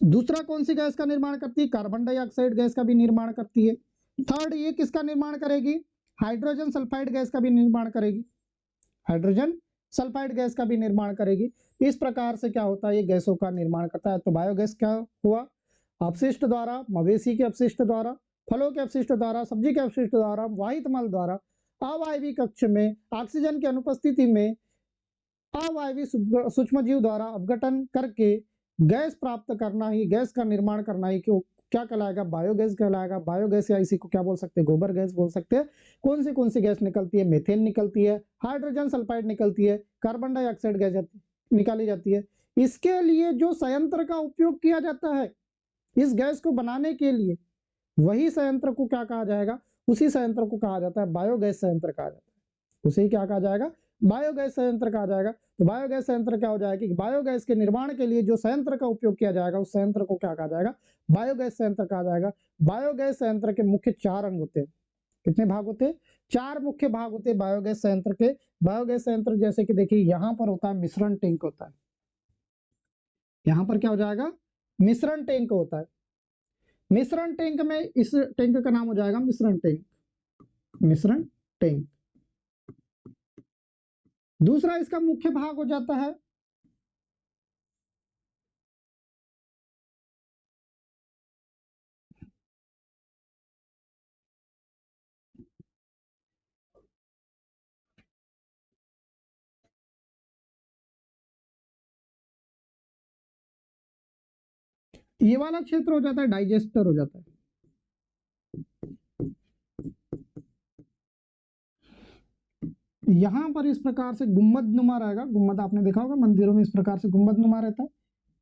दूसरा कौन सी गैस का निर्माण करती है, कार्बन डाइऑक्साइड गैस का भी निर्माण करती है। थर्ड ये किसका निर्माण करेगी, हाइड्रोजन सल्फाइड गैस का भी निर्माण करेगी, हाइड्रोजन सल्फाइड गैस का भी निर्माण करेगी। इस प्रकार से क्या होता है, ये गैसों का निर्माण करता है। तो बायोगैस क्या हुआ, अपशिष्ट द्वारा, मवेशी के अपशिष्ट द्वारा, फलों के अपशिष्ट द्वारा, सब्जी के अपशिष्ट द्वारा, वाहित मल द्वारा अवायवीय कक्ष में ऑक्सीजन की अनुपस्थिति में अवायवीय सूक्ष्मजीव द्वारा अपघटन करके गैस प्राप्त करना ही, गैस का निर्माण करना ही क्यों क्या कहलाएगा, बायोगैस कहलाएगा। बायोगैस या इसी को क्या बोल सकते हैं, गोबर गैस बोल सकते हैं। कौन सी गैस निकलती है, मेथेन निकलती है, हाइड्रोजन सल्फाइड निकलती है, कार्बन डाइऑक्साइड गैस निकाली जाती है। इसके लिए जो संयंत्र का उपयोग किया जाता है इस गैस को बनाने के लिए, वही संयंत्र को क्या कहा जाएगा, उसी संयंत्र को कहा जाता है बायोगैस संयंत्र कहा जाता है। उसे क्या कहा जाएगा, बायोगैस संयंत्र कहा जाएगा। तो बायोगैस संयंत्र क्या हो जाएगा कि बायोगैस के निर्माण के लिए जो संयंत्र का उपयोग किया जाएगा उस संयंत्र को क्या कहा जाएगा, बायोगैस संयंत्र कहा जाएगा। बायोगैस संयंत्र के मुख्य 4 अंग होते हैं। कितने भाग होते हैं, 4 मुख्य भाग होते हैं बायोगैस संयंत्र के। बायोगैस संयंत्र जैसे कि देखिए यहां पर होता है मिश्रण टैंक होता है, यहां पर क्या हो जाएगा, मिश्रण टैंक होता है। मिश्रण टैंक में इस टैंक का नाम हो जाएगा मिश्रण टैंक, मिश्रण टैंक। दूसरा इसका मुख्य भाग हो जाता है ये वाला क्षेत्र हो जाता है डाइजेस्टर हो जाता है। यहां पर इस प्रकार से गुम्बद नुमा रहेगा, गुम्बद आपने देखा होगा मंदिरों में इस प्रकार से गुम्बद नुमा रहता है,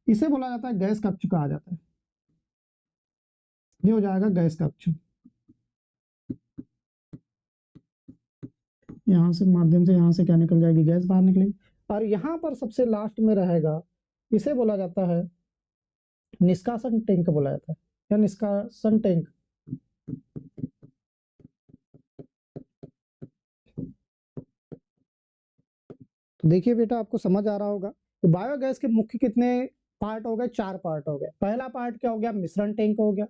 इसे बोला जाता है गैस कक्ष कहा जाता है। ये हो जाएगा गैस कक्ष। यहाँ से माध्यम से यहाँ से क्या निकल जाएगी, गैस बाहर निकलेगी। और यहाँ पर सबसे लास्ट में रहेगा, इसे बोला जाता है निष्कासन टैंक बोला जाता है, या निष्कासन टैंक। तो देखिए बेटा आपको समझ आ रहा होगा। तो बायोगैस के मुख्य कितने पार्ट हो गए, 4 पार्ट हो गए। पहला पार्ट क्या हो गया, मिश्रण टैंक हो गया।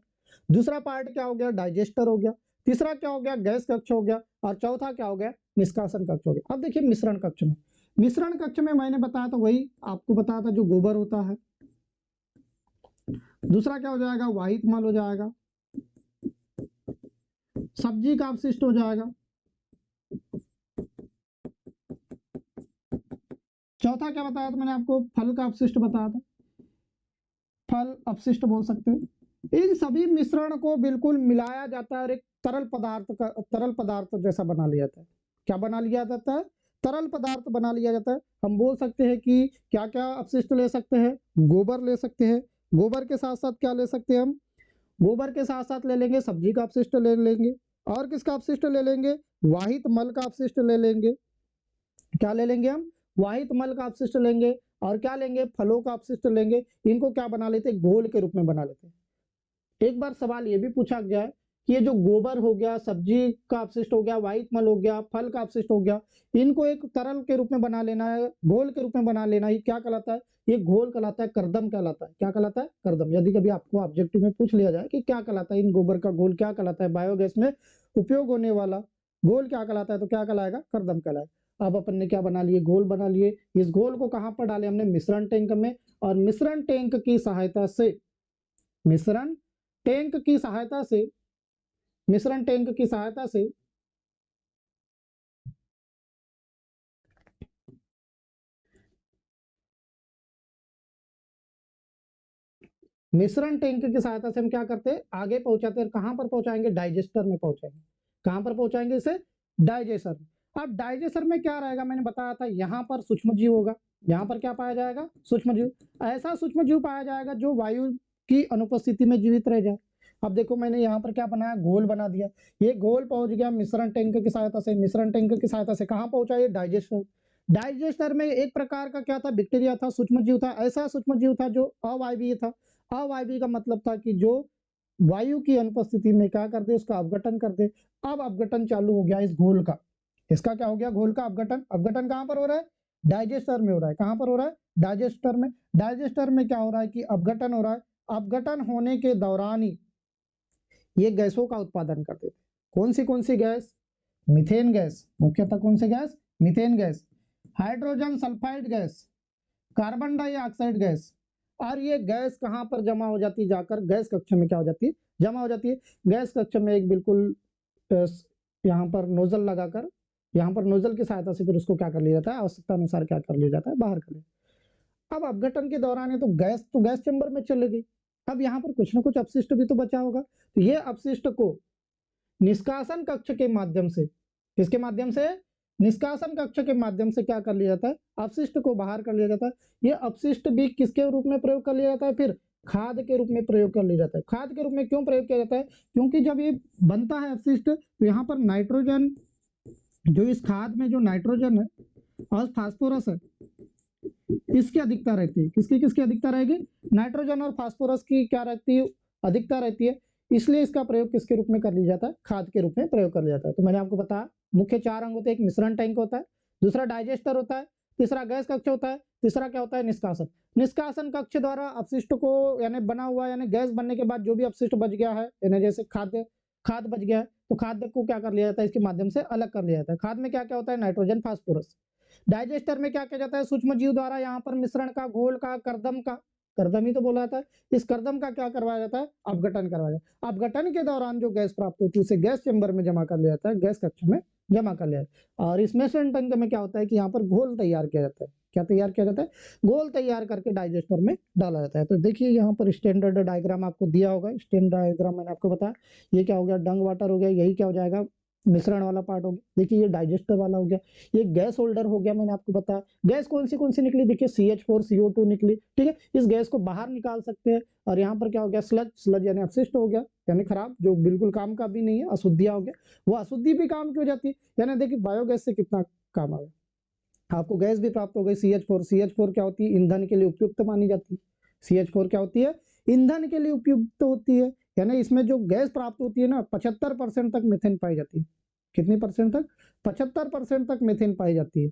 दूसरा पार्ट क्या हो गया, डाइजेस्टर हो गया। तीसरा क्या हो गया, गैस कक्ष हो गया, और चौथा क्या हो गया, निष्कासन कक्ष हो गया। अब देखिए मिश्रण कक्ष में, मिश्रण कक्ष में मैंने बताया था, वही आपको बताया था, जो गोबर होता है। दूसरा क्या हो जाएगा, वाहित मल हो जाएगा, सब्जी का अपशिष्ट हो जाएगा। चौथा क्या बताया था मैंने आपको, फल का अपशिष्ट बताया था, फल अपशिष्ट बोल सकते हैं। इन सभी मिश्रण को बिल्कुल मिलाया जाता है और एक तरल पदार्थ जैसा बना लिया जाता है। क्या बना लिया जाता है, तरल पदार्थ बना लिया जाता है। हम बोल सकते हैं कि क्या क्या अपशिष्ट ले सकते हैं, गोबर ले सकते हैं, गोबर के साथ साथ क्या ले सकते हैं हम, गोबर के साथ साथ ले लेंगे सब्जी का अपशिष्ट ले लेंगे, और किसका अपशिष्ट ले लेंगे, वाहित मल का अपशिष्ट ले लेंगे। क्या ले लेंगे हम, वाहित मल का अपशिष्ट लेंगे, और क्या लेंगे, फलों का अपशिष्ट लेंगे। इनको क्या बना लेते, घोल के रूप में बना लेते। एक बार सवाल ये भी पूछा गया है कि ये जो गोबर हो गया, सब्जी का अपशिष्ट हो गया, वाहित मल हो गया, फल का अपशिष्ट हो गया, इनको एक तरल के रूप में बना लेना है, घोल के रूप में बना लेना है, क्या कहलाता है, ये घोल कहलाता है, कर्दम कहलाता है। क्या कहलाता है, कर्दम। यदि कभी आपको ऑब्जेक्टिव में पूछ लिया जाए कि क्या कहलाता है, इन गोबर का घोल क्या कहलाता है, बायोगैस में उपयोग होने वाला घोल क्या कहलाता है, तो क्या कहलाएगा, कर्दम कहलाएगा। अब अपन ने क्या बना लिए, घोल बना लिए। इस घोल को कहां पर डाले हमने, मिश्रण टैंक में, और मिश्रण टैंक की सहायता से, मिश्रण टैंक की सहायता से, मिश्रण टैंक की सहायता से मिश्रण टैंक की सहायता से हम क्या करते हैं, आगे पहुंचाते हैं। कहां पर पहुंचाएंगे, डाइजेस्टर में पहुंचाएंगे। कहां पर पहुंचाएंगे इसे, डाइजेस्टर। अब डाइजेस्टर में क्या रहेगा, मैंने बताया था, यहां पर सूक्ष्म जीव होगा। यहां पर क्या पाया जाएगा, सूक्ष्म जीव। ऐसा सूक्ष्म जीव पाया जाएगा जो वायु की अनुपस्थिति में जीवित रह जाए। अब देखो मैंने यहाँ पर क्या बनाया, घोल बना दिया। ये घोल पहुंच गया मिश्रण टैंक की सहायता से, मिश्रण टैंक की सहायता से कहां पहुंचा, ये डाइजेस्टर। डाइजेस्टर में एक प्रकार का क्या था, बैक्टीरिया था, सूक्ष्म जीव था। ऐसा सूक्ष्म जीव था जो अवायवीय था। अवायवीय का मतलब था कि जो वायु की अनुपस्थिति में क्या कर दे, उसका अपघटन कर दे। अब अपघटन चालू हो गया इस घोल का। इसका क्या हो गया, घोल का अपघटन। अपघटन कहां पर हो रहा है, डाइजेस्टर में हो रहा है। कहां पर हो रहा है, डाइजेस्टर में। डाइजेस्टर में क्या हो रहा है कि अपघटन हो रहा है। अपघटन होने के दौरान ही ये गैसों का उत्पादन करते थे। कौन सी गैस, मीथेन गैस। मुख्यतः कौन सी gas, methane gas, hydrogen sulphide gas, carbon dioxide gas. और ये गैस कहां पर जमा हो जाती है, जाकर गैस कक्ष में क्या हो जाती है, जमा हो जाती है। गैस कक्ष में एक बिल्कुल यहाँ पर नोजल लगाकर, यहाँ पर नोजल की सहायता से फिर उसको क्या कर लिया जाता है, आवश्यकता अनुसार क्या कर लिया जाता है, बाहर कर लिया। अब अपघटन के दौरान है तो गैस चेंबर में चले गई। अब यहाँ पर कुछ ना कुछ अपशिष्ट भी तो बचा होगा, तो ये अपशिष्ट को निष्कासन कक्ष के माध्यम से, किसके माध्यम से, निष्कासन कक्ष के माध्यम से क्या कर लिया जाता है, अपशिष्ट को बाहर कर लिया जाता है। ये अपशिष्ट भी किसके रूप में प्रयोग कर लिया जाता है, फिर खाद के रूप में प्रयोग कर लिया जाता है। खाद के रूप में क्यों प्रयोग किया जाता है, क्योंकि जब ये बनता है अपशिष्ट, तो यहाँ पर नाइट्रोजन, जो इस खाद में जो नाइट्रोजन है और फास्फोरस है, इसकी अधिकता रहती है। किसकी किसकी अधिकता रहेगी, नाइट्रोजन और फास्फोरस की क्या रहती है, अधिकता रहती है। इसलिए इसका प्रयोग किसके रूप में कर लिया जाता है, खाद के रूप में प्रयोग कर लिया जाता है। तो मैंने आपको बताया मुख्य 4 अंग होते हैं, एक मिश्रण टैंक होता है, दूसरा डाइजेस्टर होता है, तीसरा गैस कक्ष होता है, तीसरा क्या होता है, निष्कासन। निष्कासन कक्ष द्वारा अपशिष्ट को, यानी बना हुआ, यानी गैस बनने के बाद जो भी अपशिष्ट बच गया है, यानी जैसे खाद्य खाद बच गया है, तो खाद्य को क्या कर लिया जाता है, इसके माध्यम से अलग कर लिया जाता है। खाद में क्या क्या होता है, नाइट्रोजन, फास्फोरस। डाइजेस्टर में क्या किया जाता है, सूक्ष्म जीव द्वारा यहाँ पर मिश्रण का, घोल का, कर्दम का, कर्दम ही तो बोला जाता है, इस कर्दम का क्या करवाया जाता है, अपघटन करवाया जाता है। अपघटन के दौरान जो गैस प्राप्त होती है उसे गैस चेंबर में जमा कर लिया जाता है, गैस कक्ष में जमा कर लिया जाता है। और इस मिश्रण टैंक में क्या होता है कि यहाँ पर घोल तैयार किया जाता है। क्या तैयार किया जाता है, घोल तैयार करके डाइजेस्टर में डाला जाता है। तो देखिए यहाँ पर स्टैंडर्ड डायग्राम आपको दिया होगा, स्टैंडर्ड डायग्राम मैंने आपको बताया। ये क्या हो गया, डंग वाटर हो गया, यही क्या हो जाएगा, मिश्रण वाला पार्ट हो गया। देखिए ये डाइजेस्टर वाला हो गया, ये गैस होल्डर हो गया। मैंने आपको बताया गैस कौन सी निकली, देखिए CH4 CO2 निकली, ठीक है। इस गैस को बाहर निकाल सकते हैं। और यहाँ पर क्या हो गया, स्लज यानी अपशिष्ट हो गया, यानी खराब, जो बिल्कुल काम का भी नहीं है, अशुद्धियां हो गया। वो अशुद्धि भी काम की हो जाती है। यानी देखिए बायोगैस से कितना काम आ गया, आपको गैस भी प्राप्त हो गई CH4 क्या होती है, ईंधन के लिए उपयुक्त मानी जाती है। CH4 क्या होती है, ईंधन के लिए उपयुक्त होती है। यानी इसमें जो गैस प्राप्त होती है ना, 75% तक मीथेन पाई जाती है। कितनी परसेंट तक, 75% तक मीथेन पाई जाती है।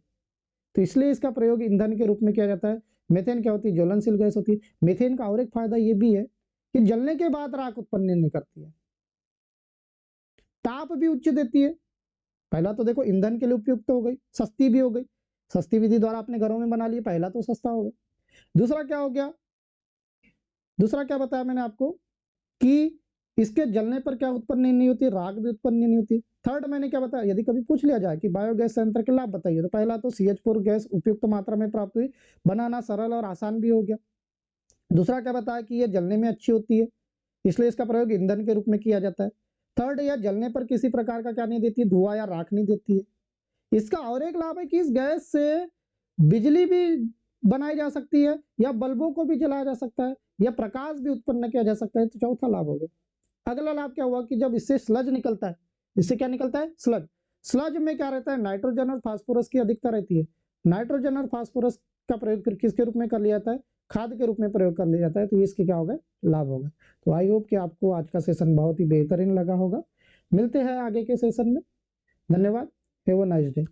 तो इसलिए इसका प्रयोग ईंधन के रूप में किया जाता है। मीथेन क्या होती है, ज्वलनशील गैस होती है। मीथेन का और एक फायदा ये भी है कि जलने के बाद राख उत्पन्न नहीं करती है। ताप भी उच्च देती है। पहला तो देखो ईंधन के लिए उपयुक्त हो गई, सस्ती भी हो गई, सस्ती विधि द्वारा अपने घरों में बना लिए, पहला तो सस्ता हो गया। दूसरा क्या हो गया, दूसरा क्या बताया मैंने आपको कि इसके जलने पर क्या उत्पन्न नहीं होती, राख भी उत्पन्न नहीं होती। थर्ड मैंने क्या बताया, यदि कभी पूछ लिया जाए कि बायोगैस संयंत्र के लाभ बताइए, तो पहला तो CH4 गैस उपयुक्त मात्रा में प्राप्त हुई, बनाना सरल और आसान भी हो गया। दूसरा क्या बताया कि यह जलने में अच्छी होती है, इसलिए इसका प्रयोग ईंधन के रूप में किया जाता है। थर्ड, यह जलने पर किसी प्रकार का क्या नहीं देती, धुआं या राख नहीं देती है। इसका और एक लाभ है कि इस गैस से बिजली भी बनाई जा सकती है, या बल्बों को भी जलाया जा सकता है, या प्रकाश भी उत्पन्न किया जा सकता है। तो चौथा लाभ हो गया। अगला लाभ क्या हुआ कि जब इससे स्लज निकलता है, इससे क्या निकलता है, स्लज। स्लज में क्या रहता है, नाइट्रोजन और फास्फोरस की अधिकता रहती है। नाइट्रोजन और फास्फोरस का प्रयोग फिर किसके रूप में कर लिया जाता है, खाद के रूप में प्रयोग कर लिया जाता है। तो इसके क्या होगा, लाभ होगा। तो आई होप कि आपको आज का सेशन बहुत ही बेहतरीन लगा होगा। मिलते हैं आगे के सेशन में। धन्यवाद। Have a nice day.